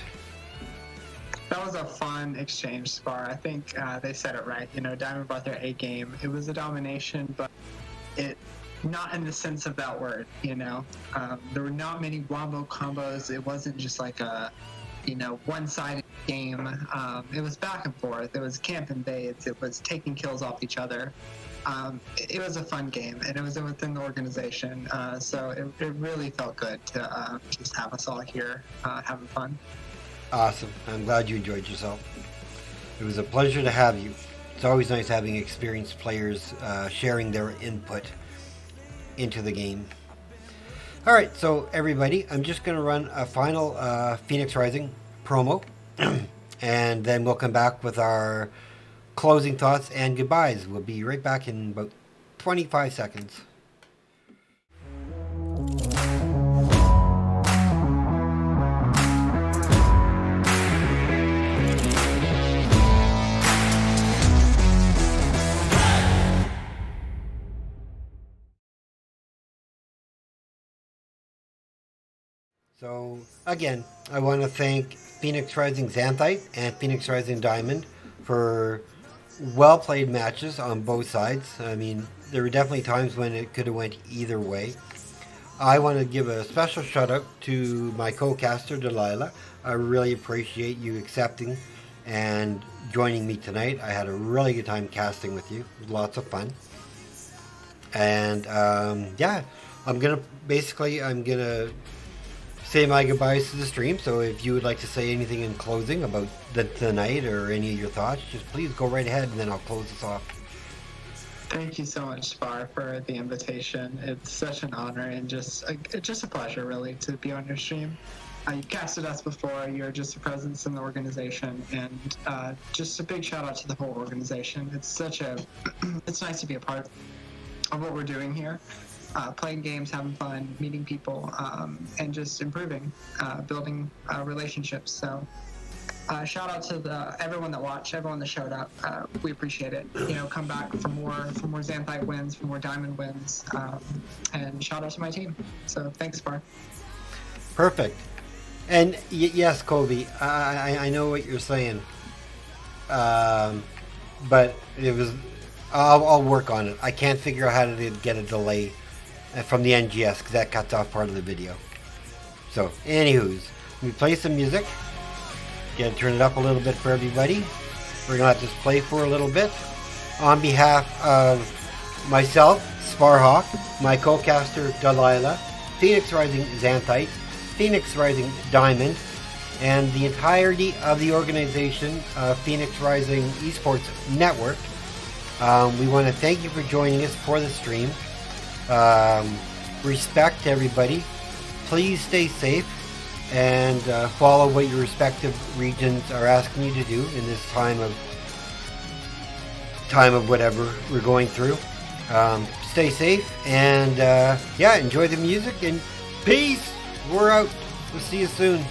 That was a fun exchange, Spar. I think they said it right. You know, Diamond brought their A game. It was a domination, but it not in the sense of that word. You know, there were not many wombo combos. It wasn't just like a, you know, one-sided game. It was back and forth. It was camp invades. It was taking kills off each other. It was a fun game, and it was within the organization. So it really felt good to just have us all here having fun. Awesome. I'm glad you enjoyed yourself. It was a pleasure to have you. It's always nice having experienced players sharing their input into the game. All right, so everybody, I'm just going to run a final Phoenix Rising promo, and then we'll come back with our closing thoughts and goodbyes. We'll be right back in about 25 seconds. So, again, I want to thank Phoenix Rising Xanthite and Phoenix Rising Diamond for well-played matches on both sides. I mean, there were definitely times when it could have went either way. I want to give a special shout-out to my co-caster, Delilah. I really appreciate you accepting and joining me tonight. I had a really good time casting with you. It was lots of fun. And, yeah, I'm going to say my goodbyes to the stream. So if you would like to say anything in closing about the night or any of your thoughts, just please go right ahead and then I'll close this off. Thank you so much, Spar, for the invitation. It's such an honor and just a pleasure, really, to be on your stream. You casted us before. You're just a presence in the organization, and just a big shout out to the whole organization. It's it's nice to be a part of what we're doing here. Playing games, having fun, meeting people, and just improving, building relationships. So shout out to everyone that watched, everyone that showed up. We appreciate it. You know, come back for more Xanthite wins, for more Diamond wins, and shout out to my team. So thanks, Bar. Perfect. And yes, Kobe, I know what you're saying, but it was. I'll work on it. I can't figure out how to get a delay from the NGS because that cuts off part of the video. So, anywho's, we play some music. Gotta turn it up a little bit for everybody. We're gonna let this play for a little bit. On behalf of myself, Sparhawk, my co-caster Delilah, Phoenix Rising Xanthite, Phoenix Rising Diamond, and the entirety of the organization, Phoenix Rising Esports Network, we want to thank you for joining us for the stream. Respect to everybody. Please stay safe and follow what your respective regions are asking you to do in this time of whatever we're going through. Stay safe and yeah, enjoy the music and peace. We're out. We'll see you soon.